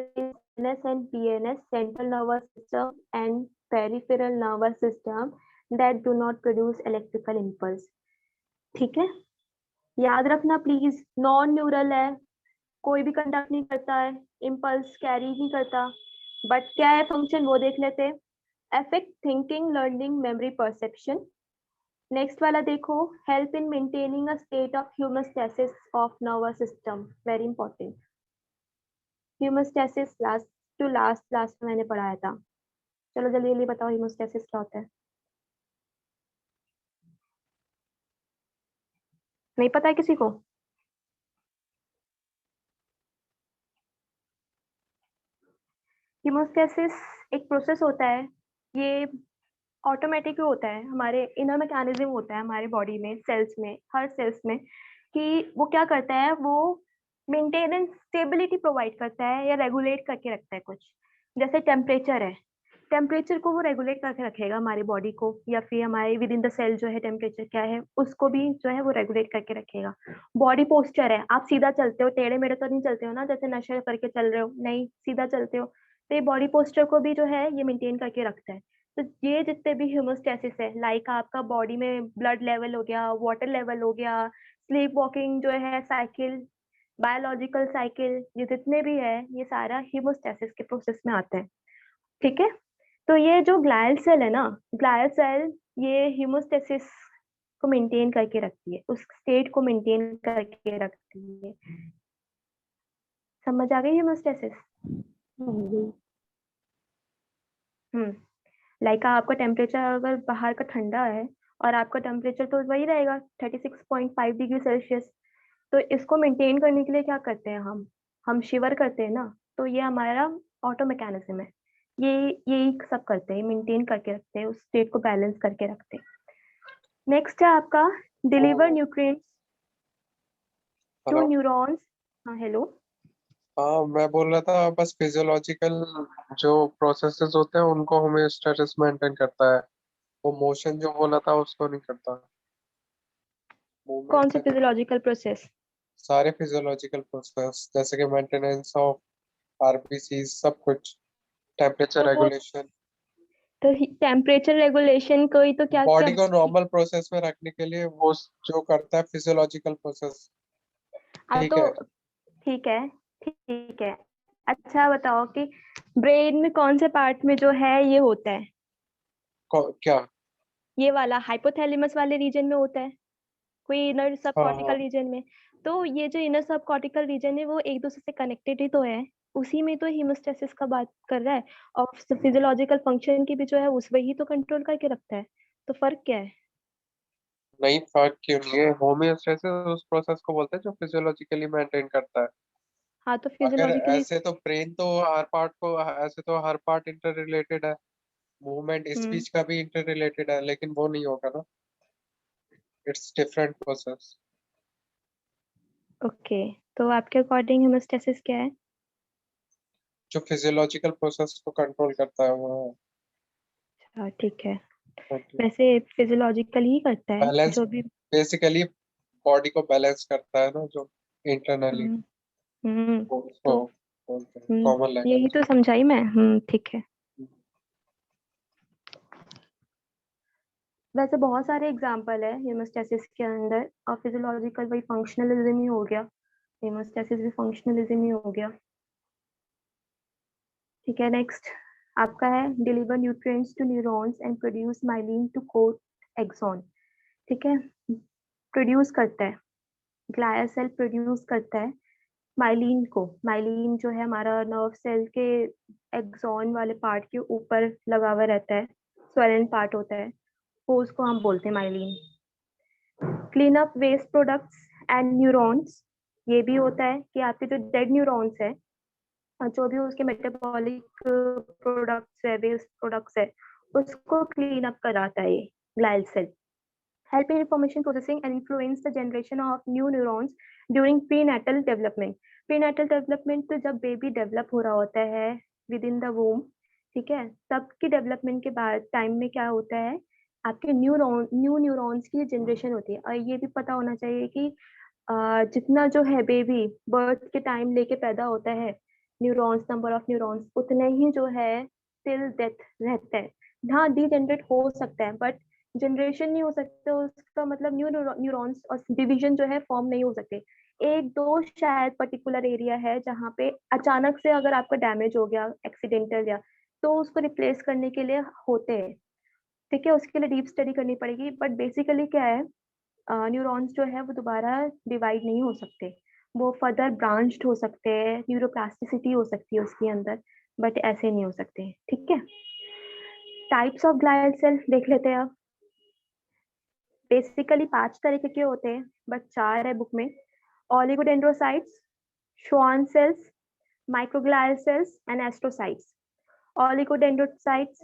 and PNS, central nervous system and peripheral nervous system that do not produce electrical impulse. ठीक है, याद रखना प्लीज, नॉन न्यूरल है, कोई भी कंडक्ट नहीं करता है, इम्पल्स कैरी नहीं करता, बट क्या है फंक्शन वो देख लेते हैं। Affect thinking, learning, memory, perception. Next वाला देखो, help in maintaining a state of homeostasis of nervous system, very important. Homeostasis last में मैंने पढ़ाया था। चलो जल्दी जल्दी बताओ ह्यूमोस्टेसिस क्या होता है। नहीं पता है किसी को? हीमोस्टेसिस एक प्रोसेस होता है, ये ऑटोमेटिक होता है, हमारे इनर मैकेनिज्म होता है हमारे बॉडी में, सेल्स में, हर सेल्स में, कि वो क्या करता है, वो मेंटेनेंस, स्टेबिलिटी प्रोवाइड करता है या रेगुलेट करके रखता है कुछ। जैसे टेम्परेचर है, टेम्परेचर को वो रेगुलेट करके रखेगा हमारी बॉडी को, या फिर हमारे विद इन द सेल जो है टेम्परेचर क्या है उसको भी जो है वो रेगुलेट करके रखेगा। बॉडी पोस्चर है, आप सीधा चलते हो, टेढ़े मेढ़े तो नहीं चलते हो ना, जैसे नशा करके चल रहे हो, नहीं सीधा चलते हो, तो ये बॉडी पोस्चर को भी जो है ये मेंटेन करके रखता है। तो ये जितने भी ह्यूमोस्टेसिस है, लाइक आपका बॉडी में ब्लड लेवल हो गया, वाटर लेवल हो गया, स्लीप वॉकिंग जो है साइकिल, बायोलॉजिकल साइकिल, ये जितने भी है ये सारा हीमोस्टेसिस के प्रोसेस में आता है। ठीक है, तो ये जो ग्लायल सेल है ना, ग्लायल सेल ये हीमोस्टेसिस को मेंटेन करके रखती है, उस स्टेट को मेंटेन करके रखती है। समझ आ गई हीमोस्टेसिस? लाइक आपका टेम्परेचर अगर बाहर का ठंडा है और आपका टेम्परेचर तो वही रहेगा 36.5 डिग्री सेल्सियस, तो इसको मेंटेन करने के लिए क्या करते हैं हम शिवर करते हैं ना, तो ये हमारा ऑटो मैकेनिज्म है, ये यही सब करते हैं, मेंटेन करके रखते हैं, उस स्टेट को बैलेंस करके रखते हैं। नेक्स्ट है आपका deliver nutrients to hello. Neurons. हाँ हेलो। हाँ, मैं बोल रहा था बस फिजियोलॉजिकल जो प्रोसेसेस होते हैं उनको हमें स्टेटस मेंटेन करता है, वो मोशन जो बोला था उसको नहीं करता। कौन मूवमेंट से से फिजियोलॉजिकल प्रोसेस? सारे फिजियोलॉजिकल प्रोसेस जैसे कि मेंटेनेंस ऑफ आरबीसी, सब कुछ, टेम्परेचर तो रेगुलेशन, टेम्परेचर रेगुलेशन को ही तो क्या क्या, बॉडी को नॉर्मल प्रोसेस में रखने के लिए वो जो करता है फिजियोलॉजिकल प्रोसेस। ठीक तो है। ठीक है, ठीक है। अच्छा बताओ कि ब्रेन में कौन से पार्ट में जो है ये होता है, क्या? ये वाला हाइपोथैलेमस वाले रीजन में होता है, कोई इनर सब हाँ कॉर्टिकल हाँ, रीजन में। तो ये जो इनर सब कॉर्टिकल रीजन है वो एक दूसरे से कनेक्टेड ही तो है, उसी में तो हीमोस्टेसिस का बात कर रहा है, और फिजियोलॉजिकल फंक्शन की भी जो है उस वही तो कंट्रोल करके रखता है, तो फर्क क्या है? नहीं फर्क क्यों नहीं है, होमियोस्टेसिस उस प्रोसेस को बोलते हैं जो फिजियोलॉजिकली मेंटेन करता है। हाँ तो अगर फिजियोलॉजिकली। ऐसे तो ब्रेन तो हर पार्ट को, ऐसे तो हर पार्ट इंटर रिलेटेड है, मूवमेंट हम्म, स्पीच का भी इंटर रिलेटेड है, लेकिन वो नहीं होगा ना, इट्स डिफरेंट प्रोसेस। ओके, तो आपके अकॉर्डिंग हीमोस्टेसिस क्या है? जो फिजियोलॉजिकल प्रोसेस को कंट्रोल करता है वो हाँ ठीक है, वैसे फिजियोलॉजिकल ही करता है बैलेंस, जो भी। बेसिकली बॉडी को बैलेंस करता है ना, जो इंटरनली, हम्म हम्म, उसको तो बोलते हैं कॉमन यही लैंग्वेज। तो समझाई मैं, ठीक है। वैसे बहुत सारे एग्जाम्पल है हीमोस्टेसिस के अंदर, और फिजियोलॉजिकल वही फंक्शनलिज्म ही हो गया, हीमोस्टेसिस भी फंक्शनलिज्म ही हो गया। ठीक है, नेक्स्ट आपका है deliver nutrients to neurons and produce myelin to coat axon. ठीक है, प्रोड्यूस करता है, ग्लाया सेल प्रोड्यूस करता है माइलिन जो है हमारा नर्व सेल के एक्सॉन वाले पार्ट के ऊपर लगा हुआ रहता है, स्वेलन पार्ट होता है, वो उसको हम बोलते हैं myelin. Clean up waste products and neurons, ये भी होता है कि आपके जो डेड न्यूरॉन्स है और जो भी उसके मेटाबॉलिक प्रोडक्ट्स है, वेस्ट प्रोडक्ट्स है, उसको क्लीन अप कराता है ये glial cell. Help in information processing and influence the generation of new neurons during prenatal development. Prenatal development तो जब बेबी डेवलप हो रहा होता है विद इन द वूम, ठीक है, तब की डेवलपमेंट के बाद टाइम में क्या होता है, आपके न्यू न्यूरॉन्स की जनरेशन होती है। और ये भी पता होना चाहिए कि जितना जो है बेबी बर्थ के टाइम लेके पैदा होता है, न्यूरॉन्स, नंबर ऑफ न्यूरॉन्स उतने ही जो है टिल डेथ रहता है। हाँ, डीजेनरेट हो सकता है बट जनरेशन नहीं हो सकता, उसका मतलब न्यू न्यूरॉन्स और डिवीजन जो है फॉर्म नहीं हो सकते। एक दो शायद पर्टिकुलर एरिया है जहाँ पे अचानक से अगर आपका डैमेज हो गया एक्सीडेंटल या, तो उसको रिप्लेस करने के लिए होते हैं, ठीक है, उसके लिए डीप स्टडी करनी पड़ेगी। बट बेसिकली क्या है, न्यूरॉन्स जो है वो दोबारा डिवाइड नहीं हो सकते, वो फर्दर ब्रांच्ड हो सकते हैं, न्यूरोप्लास्टिसिटी हो सकती है उसके अंदर, बट ऐसे नहीं हो सकते, ठीक है। टाइप्स ऑफ ग्लाइल सेल देख लेते हैं अब। बेसिकली 5 तरीके के होते हैं बट 4 है बुक में। Oligodendrocytes, Schwann cells, microglial cells and astrocytes. Oligodendrocytes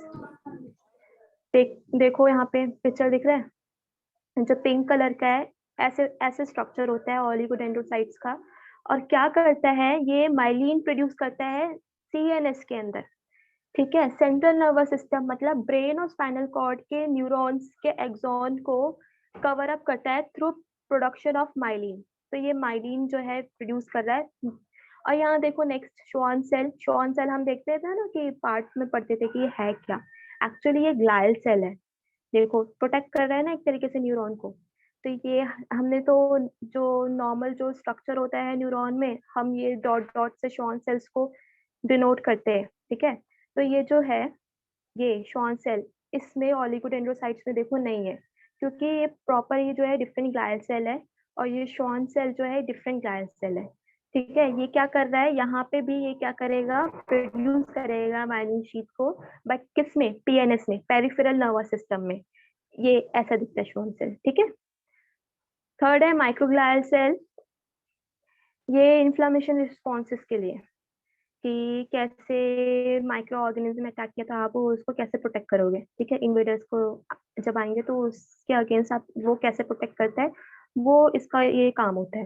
देखो यहाँ पे पिक्चर दिख रहा है जो पिंक कलर का है, ऐसे ऐसे स्ट्रक्चर होता है ऑलिगोडेंड्रोसाइट्स का। और क्या करता है, ये माइलिन प्रोड्यूस करता है सीएनएस के अंदर, ठीक है, सेंट्रल नर्वस सिस्टम, मतलब ब्रेन और स्पाइनल कॉर्ड के न्यूरॉन्स के एक्सॉन को कवर अप करता है थ्रू प्रोडक्शन ऑफ माइलिन। तो ये माइलिन जो है प्रोड्यूस कर रहा है। और यहाँ देखो next Schwann cell. Schwann cell हम देखते थे ना कि पार्ट में पढ़ते थे कि ये है क्या, एक्चुअली ये ग्लाइल सेल है। देखो प्रोटेक्ट कर रहा है ना एक तरीके से न्यूरॉन को। तो ये हमने तो जो नॉर्मल जो स्ट्रक्चर होता है न्यूरॉन में, हम ये डॉट डॉट से श्वान सेल्स को डिनोट करते हैं, ठीक है। तो ये जो है ये श्वान सेल, इसमें ऑलिगोडेंड्रोसाइट्स में देखो नहीं है, क्योंकि ये प्रॉपर ये जो है डिफरेंट ग्लाइल सेल है, और ये श्वान सेल जो है डिफरेंट ग्लाइल सेल है, ठीक है। ये क्या कर रहा है, यहाँ पे भी ये क्या करेगा, प्रोड्यूस करेगा माइलिन शीट को, बट किस में, पीएनएस में, पेरिफेरल नर्वस सिस्टम में। ये ऐसा दिखता है श्वान सेल, ठीक है। थर्ड है माइक्रोग्लाइल सेल। ये इन्फ्लामेशन रिस्पॉन्सेस के लिए, कि कैसे माइक्रो ऑर्गेनिज्म अटैक किया था, आप उसको कैसे प्रोटेक्ट करोगे, ठीक है। इन्वेडर्स को जब आएंगे तो उसके अगेंस्ट आप वो कैसे प्रोटेक्ट करता है, वो इसका ये काम होता है।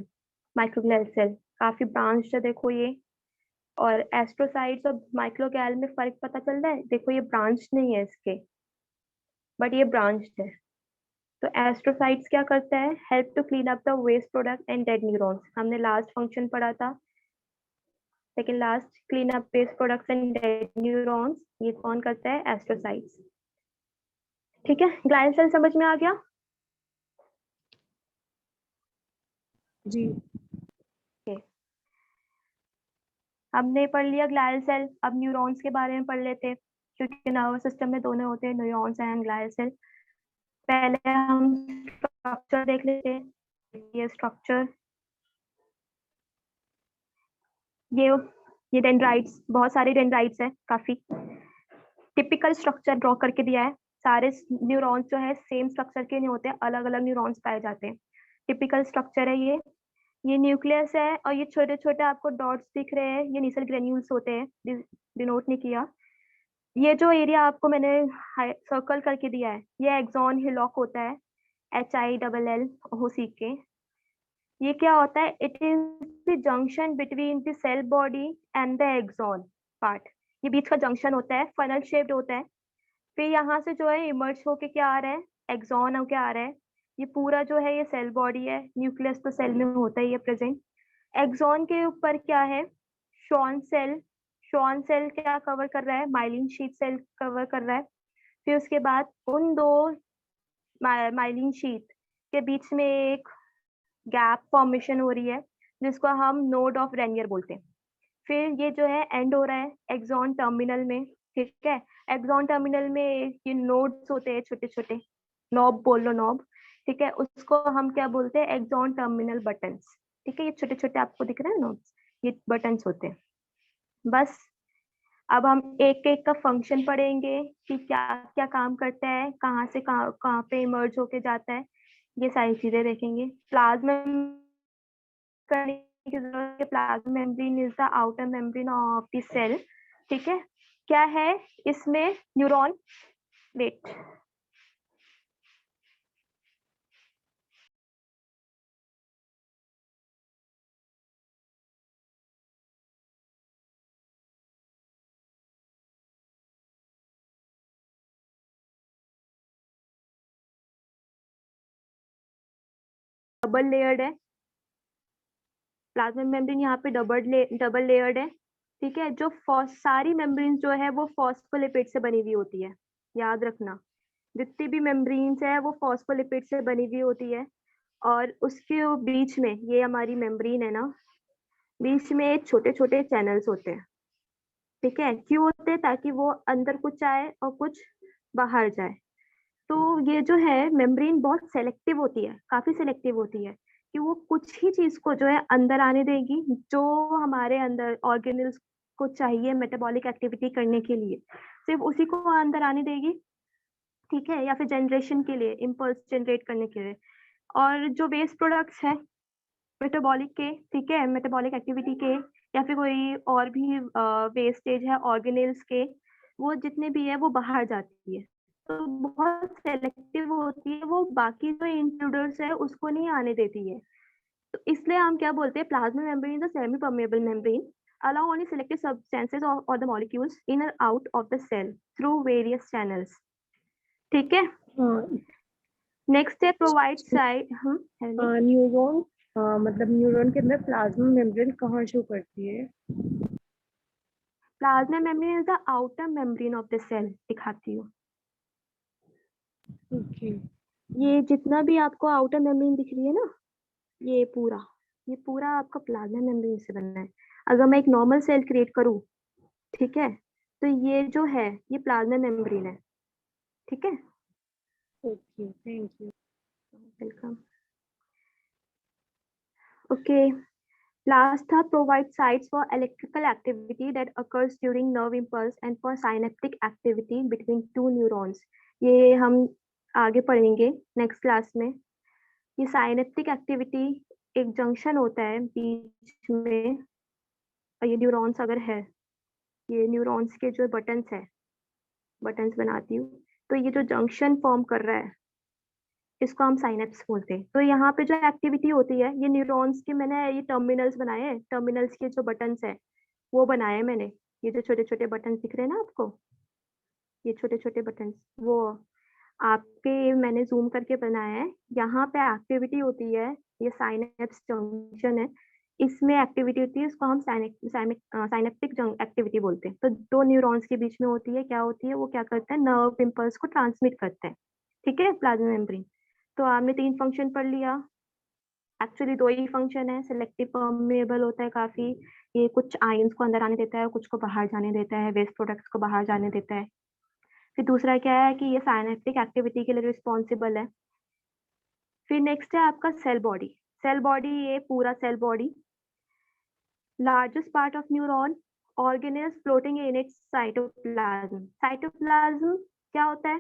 माइक्रोग्लियल सेल काफी ब्रांच है देखो ये। और एस्ट्रोसाइट्स और माइक्रोग्लियल में फर्क पता चल रहा है, देखो ये ब्रांच नहीं है इसके, बट ये ब्रांच है। तो एस्ट्रोसाइट्स क्या करता है, help to clean up the waste product and dead neurons, हमने लास्ट फंक्शन पढ़ा था, second last, clean up waste products and dead neurons, ये कौन करता है, एस्ट्रोसाइट्स, ठीक है। ग्लाइल सेल समझ में आ गया? जी। हमने पढ़ लिया ग्लाइल सेल, अब न्यूरॉन्स के बारे में पढ़ लेते हैं, क्योंकि नर्वस सिस्टम में दोनों होते हैं, न्यूरॉन्स एंड ग्लाइल सेल। पहले हम स्ट्रक्चर देख लेते हैं। ये स्ट्रक्चर, ये डेंड्राइट्स, बहुत सारे डेंड्राइट्स है, काफी टिपिकल स्ट्रक्चर ड्रॉ करके दिया है। सारे न्यूरॉन्स जो है सेम स्ट्रक्चर के नहीं होते, अलग अलग न्यूरॉन्स पाए जाते हैं। टिपिकल स्ट्रक्चर है ये न्यूक्लियस है, और ये छोटे छोटे आपको डॉट्स दिख रहे हैं, ये नीसल ग्रेन्यूल्स होते हैं, डिनोट नहीं किया। ये जो एरिया आपको मैंने सर्कल करके दिया है, ये एक्सॉन हिलॉक होता है, HILL ये क्या होता है, it is the junction between the cell body and the axon part. ये बीच का जंक्शन होता है, फनल शेप्ड होता है। फिर यहाँ से जो है इमर्ज होके क्या आ रहा है, एक्सॉन होके आ रहा है। ये पूरा जो है ये सेल बॉडी है, न्यूक्लियस तो सेल में होता ही है प्रेजेंट। एक्सॉन के ऊपर क्या है, श्वान सेल। श्वान सेल क्या कवर कर रहा है, माइलिन शीट सेल कवर कर रहा है। फिर उसके बाद उन दो माइलिन शीट के बीच में एक गैप फॉर्मेशन हो रही है, जिसको हम नोड ऑफ रेनियर बोलते हैं। फिर ये जो है एंड हो रहा है एक्सॉन टर्मिनल में, ठीक है। एक्सॉन टर्मिनल में ये नोड्स होते हैं छोटे छोटे, नॉब बोल लो, नॉब, ठीक है, उसको हम क्या बोलते हैं, एक्सॉन टर्मिनल बटन्स, ठीक है। ये छोटे छोटे आपको दिख रहे हैं नोड्स, ये बटन्स होते हैं। बस अब हम एक एक का फंक्शन पढ़ेंगे कि क्या क्या काम करता है, कहाँ से कहाँ पे इमर्ज होके जाता है, ये सारी चीजें देखेंगे। प्लाज्मा करने की जरूरत है। Plasma membrane is the outer membrane of the cell. ठीक है, क्या है इसमें? न्यूरॉन। वेट, डबल लेयर्ड है प्लाज्मा मेम्ब्रेन, यहाँ पे डबल लेयर्ड है। ठीक है, जो सारी मेम्ब्रेन जो है वो फॉस्फोलिपिड से बनी हुई होती है, याद रखना। जितनी भी मेम्ब्रेन्स है वो फॉस्फोलिपिड से बनी हुई होती है। और उसके बीच में, ये हमारी मेम्ब्रेन है ना, बीच में छोटे छोटे चैनल्स होते हैं। ठीक है, क्यों होते हैं? ताकि वो अंदर कुछ आए और कुछ बाहर जाए। तो ये जो है मेम्ब्रेन बहुत सेलेक्टिव होती है, काफी सेलेक्टिव होती है, कि वो कुछ ही चीज को जो है अंदर आने देगी जो हमारे अंदर ऑर्गेनल्स को चाहिए मेटाबॉलिक एक्टिविटी करने के लिए, सिर्फ उसी को अंदर आने देगी। ठीक है, या फिर जनरेशन के लिए, इम्पल्स जनरेट करने के लिए। और जो वेस्ट प्रोडक्ट्स है मेटाबॉलिक के, ठीक है, मेटाबॉलिक एक्टिविटी के, या फिर कोई और भी वेस्टेज है ऑर्गेनल्स के, वो जितने भी है वो बाहर जाती है। तो बहुत सेलेक्टिव होती है वो, बाकी जो इंट्रूडर्स है उसको नहीं आने देती है। तो इसलिए हम क्या बोलते हैं, plasma membrane is a semi permeable membrane, allow only selected substances or the molecules in or out of the cell through various channels. ठीक है, हाँ, नेक्स्ट है प्रोवाइड साइड। न्यूरॉन, मतलब न्यूरॉन के अंदर प्लाज्मा मेम्ब्रेन कहाँ शो करती है? Plasma membrane is the outer membrane of the cell, दिखाती हूँ। ओके। ये जितना भी आपको आउटर मेम्ब्रेन दिख रही है ना, ये पूरा आपका प्लाज्मा मेम्ब्रेन से बना है। अगर मैं एक नॉर्मल सेल क्रिएट करूँ, ठीक है, तो ये जो है ये प्लाज्मा मेम्ब्रेन है। ठीक है, okay, thank you. Welcome. Okay, last था provide sites for electrical activity that occurs during nerve impulse and for synaptic activity between two neurons. ये हम आगे पढ़ेंगे नेक्स्ट क्लास में। ये साइनेप्टिक एक्टिविटी एक जंक्शन होता है बीच में, और ये न्यूरॉन्स अगर है, ये न्यूरॉन्स के जो बटन्स बनाती हूँ, तो ये जो जंक्शन फॉर्म कर रहा है इसको हम साइनेप्स बोलते हैं। तो यहाँ पे जो एक्टिविटी होती है, ये न्यूरॉन्स के, मैंने ये टर्मिनल्स बनाए हैं, टर्मिनल्स के जो बटन्स है वो बनाए मैंने। ये जो छोटे छोटे बटन्स दिख रहे हैं ना आपको, ये छोटे छोटे बटन्स, वो आपके मैंने जूम करके बनाया है। यहाँ पे एक्टिविटी होती है, ये साइनेप्स जंक्शन है, इसमें एक्टिविटी होती है, इसको हम साइनेप्टिक एक्टिविटी बोलते हैं। तो दो न्यूरॉन्स के बीच में होती है, क्या होती है, वो क्या करते हैं, नर्व इम्पल्स को ट्रांसमिट करते हैं। ठीक है, प्लाज्मा मेम्ब्रेन। तो आपने 3 फंक्शन पढ़ लिया, एक्चुअली 2 ही फंक्शन है। सेलेक्टिव परमेबल होता है काफी, ये कुछ आयंस को अंदर आने देता है, कुछ को बाहर जाने देता है, वेस्ट प्रोडक्ट्स को बाहर जाने देता है। फिर दूसरा क्या है कि ये साइनेप्टिक एक्टिविटी के लिए रिस्पॉन्सिबल है। फिर नेक्स्ट है आपका सेल बॉडी। सेल बॉडी, ये पूरा cell body, largest part of neuron, organelles floating in its cytoplasm. Cytoplasm क्या होता है?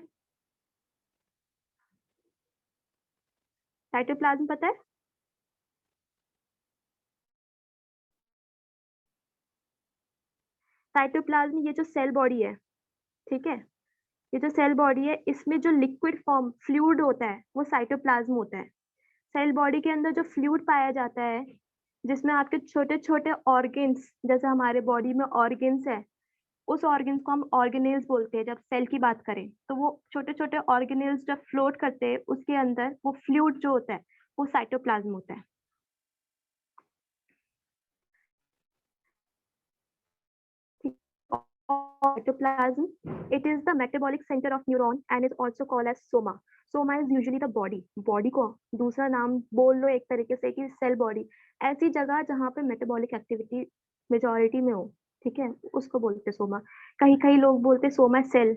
साइटोप्लाज्म पता है? साइटोप्लाज्म ये जो सेल बॉडी है, ठीक है, ये जो सेल बॉडी है इसमें जो लिक्विड फॉर्म फ्लूइड होता है वो साइटोप्लाज्म होता है। सेल बॉडी के अंदर जो फ्लूइड पाया जाता है, जिसमें आपके छोटे छोटे ऑर्गन्स, जैसे हमारे बॉडी में ऑर्गन्स है, उस ऑर्गन्स को हम ऑर्गेनेल्स बोलते हैं। जब सेल की बात करें तो वो छोटे छोटे ऑर्गेनेल्स जब फ्लोट करते हैं उसके अंदर, वो फ्लूइड जो होता है वो साइटोप्लाज्म होता है। Cytoplasm, it is the metabolic center of neuron and is also called as soma. Soma is usually the body. Body को दूसरा नाम बोल लो एक तरीके से कि सेल बॉडी, ऐसी जगह जहाँ पे मेटाबॉलिक एक्टिविटी मेजॉरिटी में हो, ठीक है, उसको बोलते हैं सोमा। कहीं कहीं लोग बोलते हैं सोमा सेल,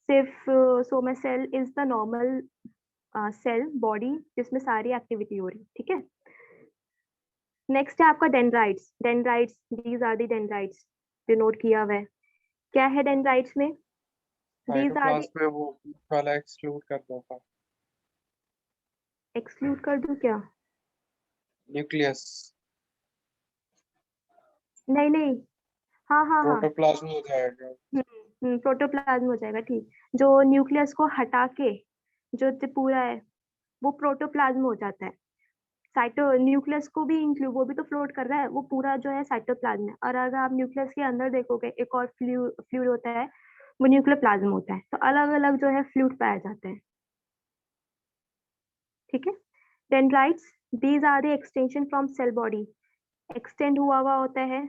सिर्फ soma cell is the normal cell body जिसमें सारी एक्टिविटी हो रही, ठीक है। नेक्स्ट है आपका dendrites. Dendrites, these are the dendrites, denote किया हुआ है। क्या है डेंड्राइट्स में? दीज आर द, साइटोप्लाज्म में वो वाला एक्सक्लूड कर दो था, एक्सक्लूड कर दूं क्या? न्यूक्लियस। नहीं नहीं, हाँ हाँ हाँ, प्रोटोप्लाज्म हो जाएगा। प्रोटोप्लाज्म हो जाएगा, ठीक। जो न्यूक्लियस को हटा के जो पूरा है वो प्रोटोप्लाज्म हो जाता है। साइटो न्यूक्लियस को भी इंक्लूड, वो भी तो फ्लोट कर रहा है, वो पूरा जो है साइटोप्लाज्म है। और अगर आप न्यूक्लियस के अंदर देखोगे एक और फ्लूइड होता है, वो न्यूक्लियर प्लाज्म होता है। तो अलग अलग जो है फ्लूइड पाए जाते हैं, ठीक है। Dendrites, these are the extension from cell body, extend हुआ होता है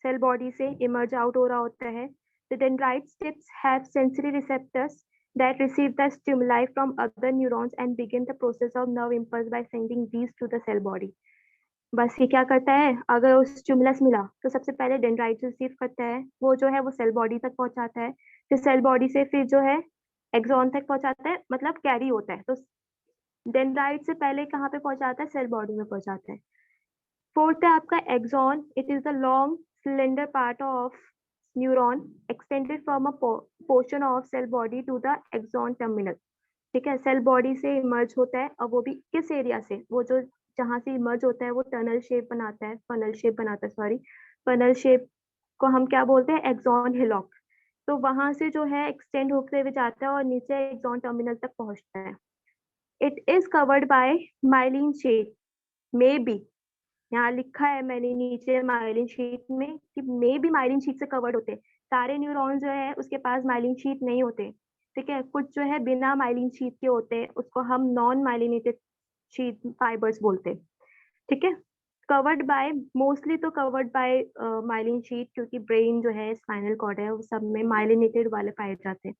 सेल बॉडी से, इमर्ज आउट हो रहा होता है। The dendrites tips have sensory receptors that receive the stimuli from other neurons and begin the process of nerve impulse by sending these to the cell body. बस ये क्या करता है, अगर उस स्टिमुलस मिला तो सबसे पहले डेंड्राइट रिसीव करता है, वो जो है वो सेल बॉडी तक पहुंचाता है, फिर सेल बॉडी से फिर जो है एक्सॉन तक पहुंचाता है, मतलब कैरी होता है। तो डेंड्राइट से पहले कहाँ पे पहुंचाता है? सेल बॉडी में पहुंचाता है। फोर्थ है आपका axon. It is the long cylinder part of neuron extended from a portion of cell body to the axon terminal, ठीक है। सेल बॉडी से इमर्ज होता है, और वो भी किस एरिया से? वो जो जहां से इमर्ज होता है वो टनल शेप बनाता है, फनल शेप बनाता है, सॉरी, फनल शेप को हम क्या बोलते हैं? Axon hillock. तो वहां से जो है एक्सटेंड होते हुए जाता है और नीचे एक्सॉन टर्मिनल तक पहुंचता है। It is covered by myelin sheath, may be, यहाँ लिखा है मैंने नीचे माइलिन शीट में कि मे बी माइलिन शीट से कवर्ड होते हैं। सारे न्यूरॉन जो है उसके पास माइलिन शीट नहीं होते, ठीक है। कुछ जो है बिना माइलिन शीट के होते हैं, उसको हम नॉन माइलिनेटेड शीट फाइबर्स बोलते हैं, ठीक है। कवर्ड बाय, मोस्टली तो कवर्ड बाय माइलिन शीट, क्योंकि ब्रेन जो है, स्पाइनल कॉर्ड है, वो सब में माइलिनेटेड वाले पाए जाते हैं।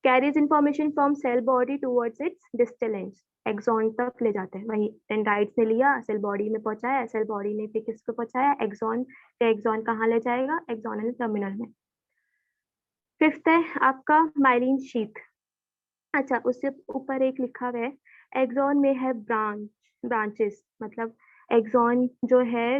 Carries information from cell body towards its distal ends, axon तक ले जाते हैं। वही डेंड्राइट्स ने लिया, सेल बॉडी में पहुंचाया, सेल बॉडी ने फिर किसको पहुंचाया? एक्सॉन। एक्सॉन कहाँ ले जाएगा? एक्सॉनल टर्मिनल में। फिफ्थ है आपका माइलिन शीथ। अच्छा, उससे ऊपर एक लिखा हुआ है एक्सॉन में है ब्रांचेस, मतलब एक्सॉन जो है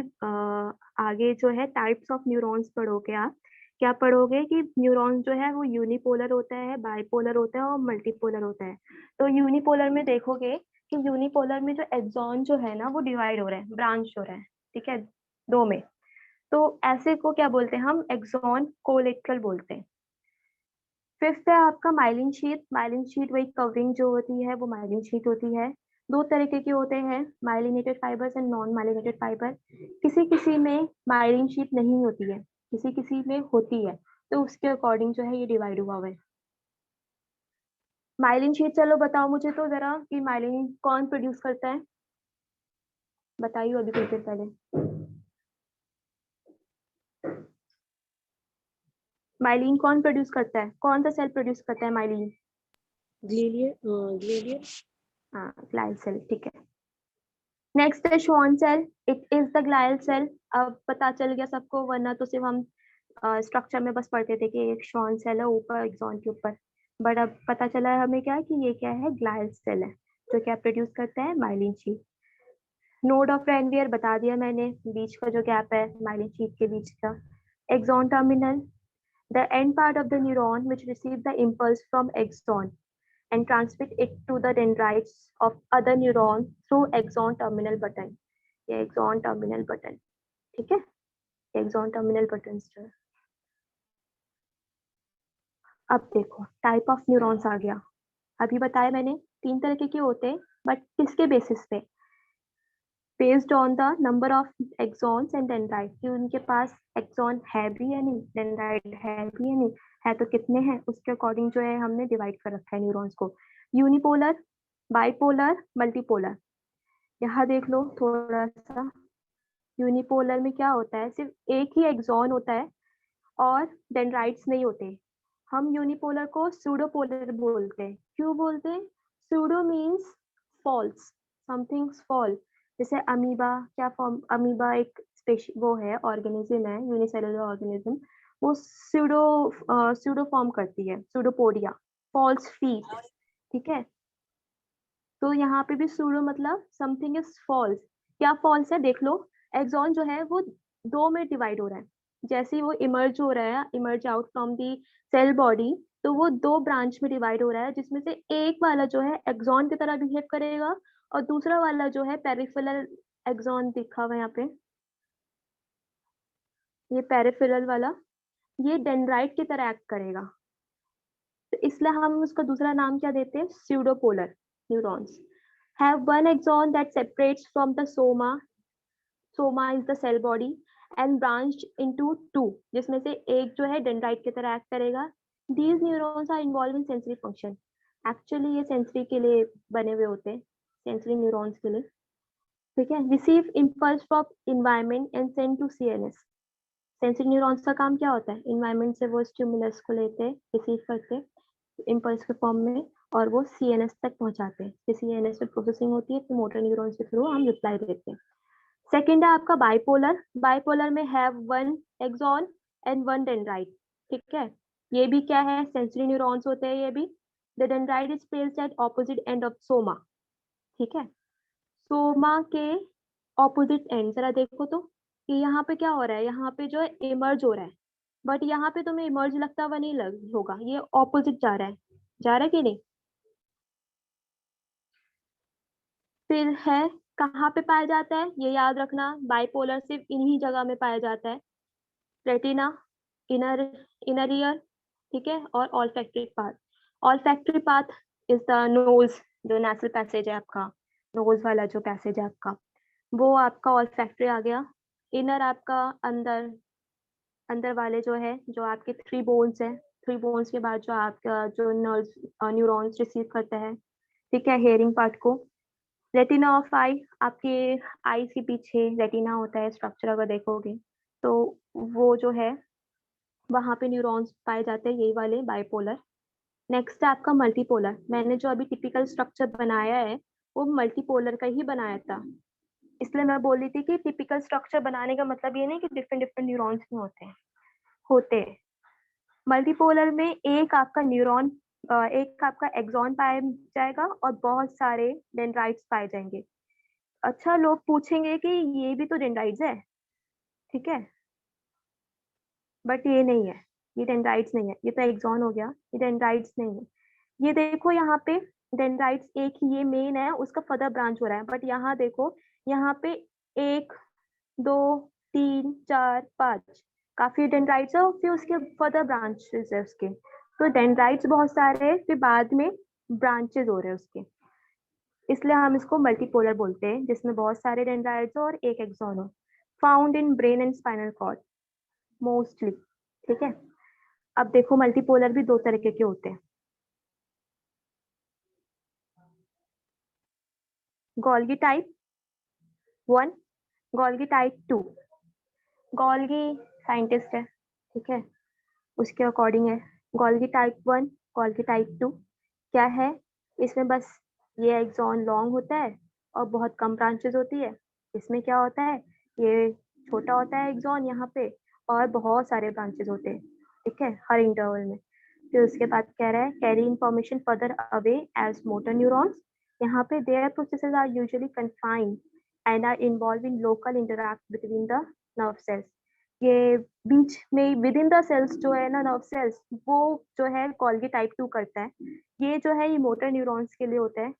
आगे जो है टाइप्स ऑफ न्यूरॉन्स पढ़ोगे आप। क्या पढ़ोगे कि न्यूरॉन जो है वो यूनिपोलर होता है, बाइपोलर होता है और मल्टीपोलर होता है। तो यूनिपोलर में देखोगे कि यूनिपोलर में जो एक्सॉन जो है ना वो डिवाइड हो रहा है, ब्रांच हो रहा है, ठीक है, दो में। तो ऐसे को क्या बोलते हैं हम? एक्सॉन कोलेटरल बोलते हैं। फिफ्थ है आपका माइलिन शीट। माइलिन शीट वही कवरिंग जो होती है वो माइलिन शीट होती है। दो तरीके के होते हैं, myelinated fibres and non myelinated fibre. किसी किसी में माइलिन शीट नहीं होती है, किसी किसी में होती है, तो उसके अकॉर्डिंग जो है ये डिवाइड हुआ हुआ है। माइलिन शीट, चलो बताओ मुझे तो जरा कि माइलिन कौन प्रोड्यूस करता है? बताइए अभी कुछ देर पहले। माइलिन कौन प्रोड्यूस करता है? कौन सा सेल प्रोड्यूस करता है माइलिन? ग्लियल हाँ, ग्लाइल सेल, ठीक है। नेक्स्ट है Schwann cell. It is the glial cell. अब पता चल गया सबको, वरना तो सिर्फ हम स्ट्रक्चर में बस पढ़ते थे कि एक श्वान सेल है ऊपर एक्सॉन के ऊपर, बट अब पता चला है हमें क्या कि ये क्या है? ग्लाइल सेल है, जो क्या प्रोड्यूस करता है? Myelin sheath. Node of Ranvier बता दिया मैंने, बीच का जो गैप है माइलिन शीट के बीच का। Axon terminal, the end part of the neuron which receives the impulse from axon and transmit it to the dendrites of other neuron through axon terminal button. ये axon terminal button, ठीक है, axon terminal buttons जो है। अब देखो type of neurons आ गया। अभी बताया मैंने तीन तरीके के होते हैं, बट किसके बेसिस पे? Based on the number of axons and dendrite, कि उनके पास एक्सॉन है भी या नहीं, डेंड्राइट है भी या नहीं, है तो कितने हैं, उसके अकॉर्डिंग जो है हमने डिवाइड कर रखा है न्यूरॉन्स को। Unipolar, bipolar, multipolar. यहाँ देख लो थोड़ा सा। यूनिपोलर में क्या होता है? सिर्फ एक ही एक्सॉन होता है और डेंड्राइट्स नहीं होते। हम यूनिपोलर को सूडोपोलर बोलते हैं। क्यों बोलते हैं? Pseudo means false, somethings fall. जैसे अमीबा, क्या फॉर्म? अमीबा एक वो है, ऑर्गेनिज्म है, यूनिसेलुलर ऑर्गेनिज्म। वो सूडो फॉर्म करती है, सूडोपोडिया, फॉल्स फीट, ठीक है। तो यहाँ पे भी सूडो मतलब समथिंग इज फॉल्स। क्या फॉल्स है? देख लो, एक्सॉन जो है वो 2 में डिवाइड हो रहा है। जैसे ही वो इमर्ज हो रहा है, emerge out from the cell body, तो वो 2 ब्रांच में डिवाइड हो रहा है, जिसमें से एक वाला जो है एक्सॉन की तरह बिहेव करेगा और दूसरा वाला जो है पेरिफेरल एक्सॉन दिखा हुआ है यहाँ पे, ये पेरिफेरल वाला, ये डेंड्राइट की तरह एक्ट करेगा। तो इसलिए हम उसका दूसरा नाम क्या देते हैं, pseudopolar neurons. Have one axon that separates from the soma, soma is the cell body, and branch into 2, जिसमें से एक जो है डेंड्राइट की तरह एक्ट करेगा। These neurons are involve in sensory function. Actually ये सेंसरी के लिए बने हुए होते हैं, सेंसरी न्यूरॉन्स के लिए, ठीक है। Receive impulse from environment and send to CNS. Sensory neurons का काम क्या होता है, इन्वायरमेंट से वो स्टिमुलस को लेते हैं, रिसीव करते हैं इम्पल्स के फॉर्म में, और वो सीएनएस तक पहुंचाते हैं। फिर सीएनएस में प्रोसेसिंग होती है, फिर मोटर न्यूरॉन्स के थ्रू हम रिप्लाई देते हैं। सेकेंड है आपका बाइपोलर। बाइपोलर में have one axon and one dendrite, ठीक है। ये भी क्या है, सेंसरी न्यूरॉन्स होते हैं ये भी। The dendrite is placed at opposite end of Soma, ठीक है। सोमा के ऑपोजिट एंड, जरा देखो तो कि यहाँ पे क्या हो रहा है, यहाँ पे जो है इमर्ज हो रहा है, बट यहाँ पे तुम्हें इमर्ज लगता हुआ नहीं लग होगा, ये ऑपोजिट जा रहा है, जा रहा है कि नहीं। फिर है कहाँ पे पाया जाता है, ये याद रखना, बाइपोलर सिर्फ इन्हीं जगह में पाया जाता है, रेटिना, इनर इनर ईयर, ठीक है, और olfactory path. Olfactory path is the nose, जो नेसल पैसेज है आपका, नोज वाला जो पैसेज है आपका, वो आपका ऑल्फैक्टरी आ गया। इनर आपका अंदर, अंदर वाले जो है, जो आपके 3 बोन्स है, 3 बोन्स के बाद जो आपका जो नर्व्स न्यूरॉन्स रिसीव करता है, ठीक है, हेयरिंग पार्ट को। रेटिना ऑफ आई, आपके आईज के पीछे रेटिना होता है स्ट्रक्चर, अगर देखोगे तो वो जो है वहां पे न्यूरॉन्स पाए जाते हैं, यही वाले बाइपोलर। नेक्स्ट है आपका मल्टीपोलर। मैंने जो अभी टिपिकल स्ट्रक्चर बनाया है वो मल्टीपोलर का ही बनाया था, इसलिए मैं बोल रही थी कि टिपिकल स्ट्रक्चर बनाने का मतलब ये नहीं कि डिफरेंट डिफरेंट न्यूरॉन्स में होते हैं। मल्टीपोलर में एक आपका न्यूरॉन, एक आपका एक्सॉन पाया जाएगा और बहुत सारे डेंड्राइट्स पाए जाएंगे। अच्छा, लोग पूछेंगे कि ये भी तो डेंड्राइट्स है, ठीक है, बट ये नहीं है, ये डेंड्राइट्स नहीं है, ये तो एक्सॉन हो गया, ये डेंड्राइट्स नहीं है। ये देखो यहाँ पे डेंड्राइट्स एक ही, ये मेन है, उसका फर्दर ब्रांच हो रहा है, बट यहाँ देखो, यहाँ पे 1 2 3 4 5 काफी डेंड्राइट्स है, और फिर उसके फर्दर ब्रांचेस है उसके। तो डेंड्राइट्स बहुत सारे हैं, फिर बाद में ब्रांचेस हो रहे हैं उसके, इसलिए हम इसको मल्टीपोलर बोलते हैं, जिसमें बहुत सारे डेंड्राइट्स हो और एक एक्सॉन हो। Found in brain and spinal cord mostly, ठीक है। अब देखो मल्टीपोलर भी 2 तरीके के होते हैं, Golgi type 1, Golgi type 2। Golgi scientist है, ठीक है, उसके अकॉर्डिंग है। गोल्गी टाइप 1, गोल्गी टाइप 2 क्या है, इसमें बस ये एक्सॉन लॉन्ग होता है और बहुत कम ब्रांचेस होती है। इसमें क्या होता है, ये छोटा होता है एक्सॉन यहाँ पे और बहुत सारे ब्रांचेस होते हैं, ठीक है, हर इंटरवल में। फिर उसके बाद कह रहा है carry information further away as motor neurons. यहाँ पे their processes are usually confined and are involve in local interact between the nerve cells. ये बीच में विद इन द सेल्स जो है ना, नर्व सेल्स, वो जो है गोल्गी टाइप 2 करता है। ये जो है ये मोटर न्यूरॉन्स के लिए होता है,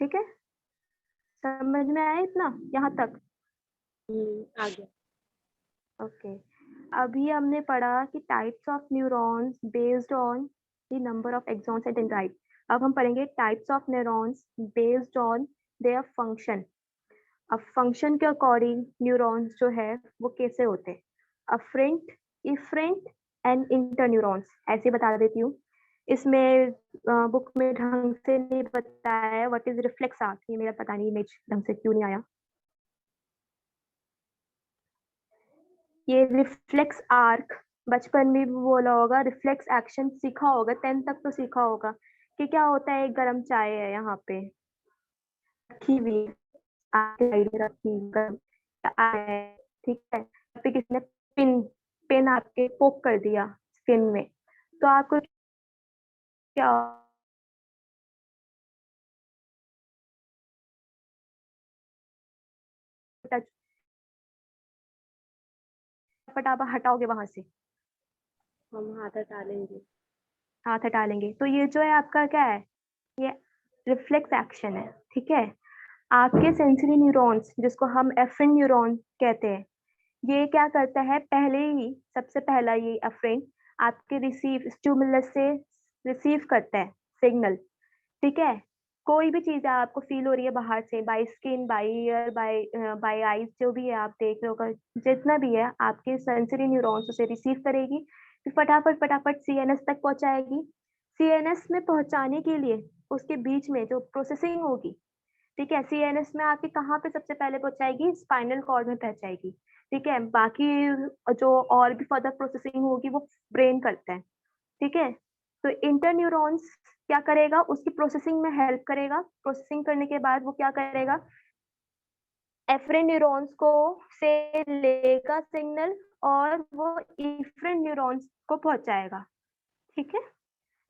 ठीक है, समझ में आया इतना यहाँ तक। आ गया। ओके, अभी हमने पढ़ा कि types of neurons based on the number of axons and dendrite. अब हम पढ़ेंगे types of neurons based on their function. अब फंक्शन के अकॉर्डिंग न्यूरॉन्स जो है वो कैसे होते हैं, अफरेंट, इफरेंट एंड इंटरन्यूरॉन्स, ऐसे बता देती हूँ। इसमें बुक में ढंग से नहीं बताया है व्हाट इज रिफ्लेक्स आर्क, ये मेरा पता नहीं इमेज ढंग से क्यों नहीं आया। ये रिफ्लेक्स आर्क बचपन में भी बोला होगा, रिफ्लेक्स एक्शन सीखा होगा, 10th तक तो सीखा होगा कि क्या होता है। एक गर्म चाय है यहाँ पे रखी हुई, आपके साइड में रखी गर्म चाय है, ठीक है, फिर किसी ने पिन पिन आपके पोक कर दिया स्किन में, तो आपको क्या टच फटाफट आप हटाओगे वहां से, हम हाथ हटा लेंगे। हाथ हटा लेंगे। तो ये जो है आपका क्या है, ये रिफ्लेक्स एक्शन है, ठीक है। आपके सेंसरी न्यूरॉन्स जिसको हम एफरेंट न्यूरॉन कहते हैं, ये क्या करता है, पहले ही सबसे पहला ये एफरेंट आपके रिसीव स्टिमुलस से रिसीव करता है सिग्नल, ठीक है। कोई भी चीज आपको फील हो रही है बाहर से, by skin, by ear, by eyes, जो भी है आप देख रहे हो, जितना भी है आपके सेंसरी न्यूरॉन्स उसे रिसीव करेगी, फिर फटाफट फटाफट सीएनएस तक पहुंचाएगी। सीएनएस में पहुंचाने के लिए उसके बीच में जो प्रोसेसिंग होगी, ठीक है, सीएनएस में आके कहाँ पे सबसे पहले पहुंचाएगी, स्पाइनल कॉर्ड में पहुंचाएगी, ठीक है। बाकी जो और भी फर्दर प्रोसेसिंग होगी वो ब्रेन करता है, ठीक है। तो इंटरन्यूरॉन्स क्या करेगा, उसकी प्रोसेसिंग में हेल्प करेगा। प्रोसेसिंग करने के बाद वो क्या करेगा, एफरेंट न्यूरॉन्स को से लेगा सिग्नल और वो इफरेंट न्यूरॉन्स को पहुंचाएगा, ठीक है।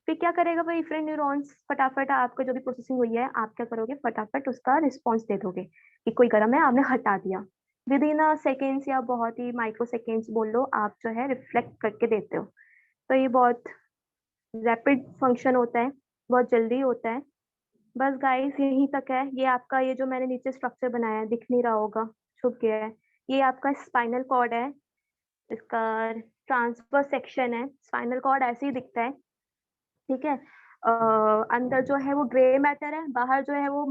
फिर क्या करेगा वो इफरेंट न्यूरॉन्स, फटाफट आपका जो भी प्रोसेसिंग हुई है आप क्या करोगे, फटाफट उसका रिस्पॉन्स दे दोगे कि कोई गर्म है, आपने हटा दिया। विद इन सेकेंड्स या बहुत ही माइक्रो सेकेंड्स बोल लो, आप जो है रिफ्लेक्ट करके देते हो। तो ये बहुत रैपिड फंक्शन होता है, बहुत जल्दी होता है। बस गाइस यहीं तक है। ये आपका, ये जो मैंने नीचे स्ट्रक्चर बनाया है, दिख नहीं रहा होगा, छुप गया है, ये आपका स्पाइनल कॉर्ड है, इसका ट्रांसफर सेक्शन है। स्पाइनल कॉर्ड ऐसे ही दिखता है, ठीक है। अंदर जो है वो ग्रे मैटर है, बाहर जो है वो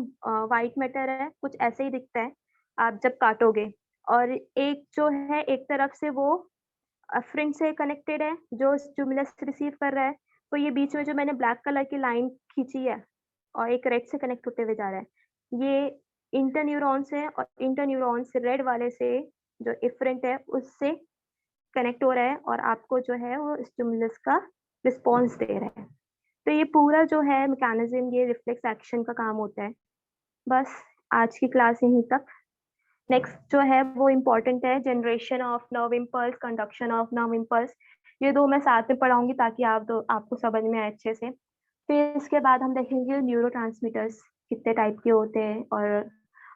वाइट मैटर है, कुछ ऐसे ही दिखता है आप जब काटोगे। और एक जो है, एक तरफ से वो अफरिन से कनेक्टेड है जो स्टिमुलस रिसीव कर रहा है, तो ये बीच में जो मैंने ब्लैक कलर की लाइन खींची है और एक रेड से कनेक्ट होते हुए जा रहा है, ये इंटरन्यूरॉन्स है, और इंटरन्यूरॉन्स रेड वाले से जो इफरेंट है उससे कनेक्ट हो रहा है और आपको जो है वो स्टिमुलस का रिस्पॉन्स दे रहा है। तो ये पूरा जो है मैकेनिज्म, ये रिफ्लेक्स एक्शन का काम होता है। बस आज की क्लास यहीं तक। नेक्स्ट जो है वो इम्पोर्टेंट है, generation of nerve impulse, conduction of nerve impulse. ये दो मैं साथ में पढ़ाऊंगी ताकि आपको समझ में आए अच्छे से। फिर इसके बाद हम देखेंगे न्यूरोट्रांसमीटर्स कितने टाइप के होते हैं, और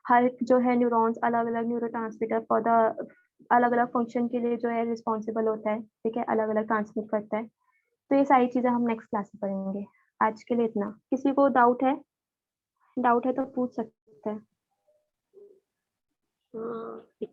हर जो है न्यूरॉन्स अलग अलग न्यूरोट्रांसमीटर फॉर द अलग अलग फंक्शन के लिए जो है रिस्पॉन्सिबल होता है, ठीक है, अलग अलग ट्रांसमिट करता है। तो ये सारी चीजें हम नेक्स्ट क्लास में पढ़ेंगे। आज के लिए इतना। किसी को डाउट है तो पूछ सकते हैं। हाँ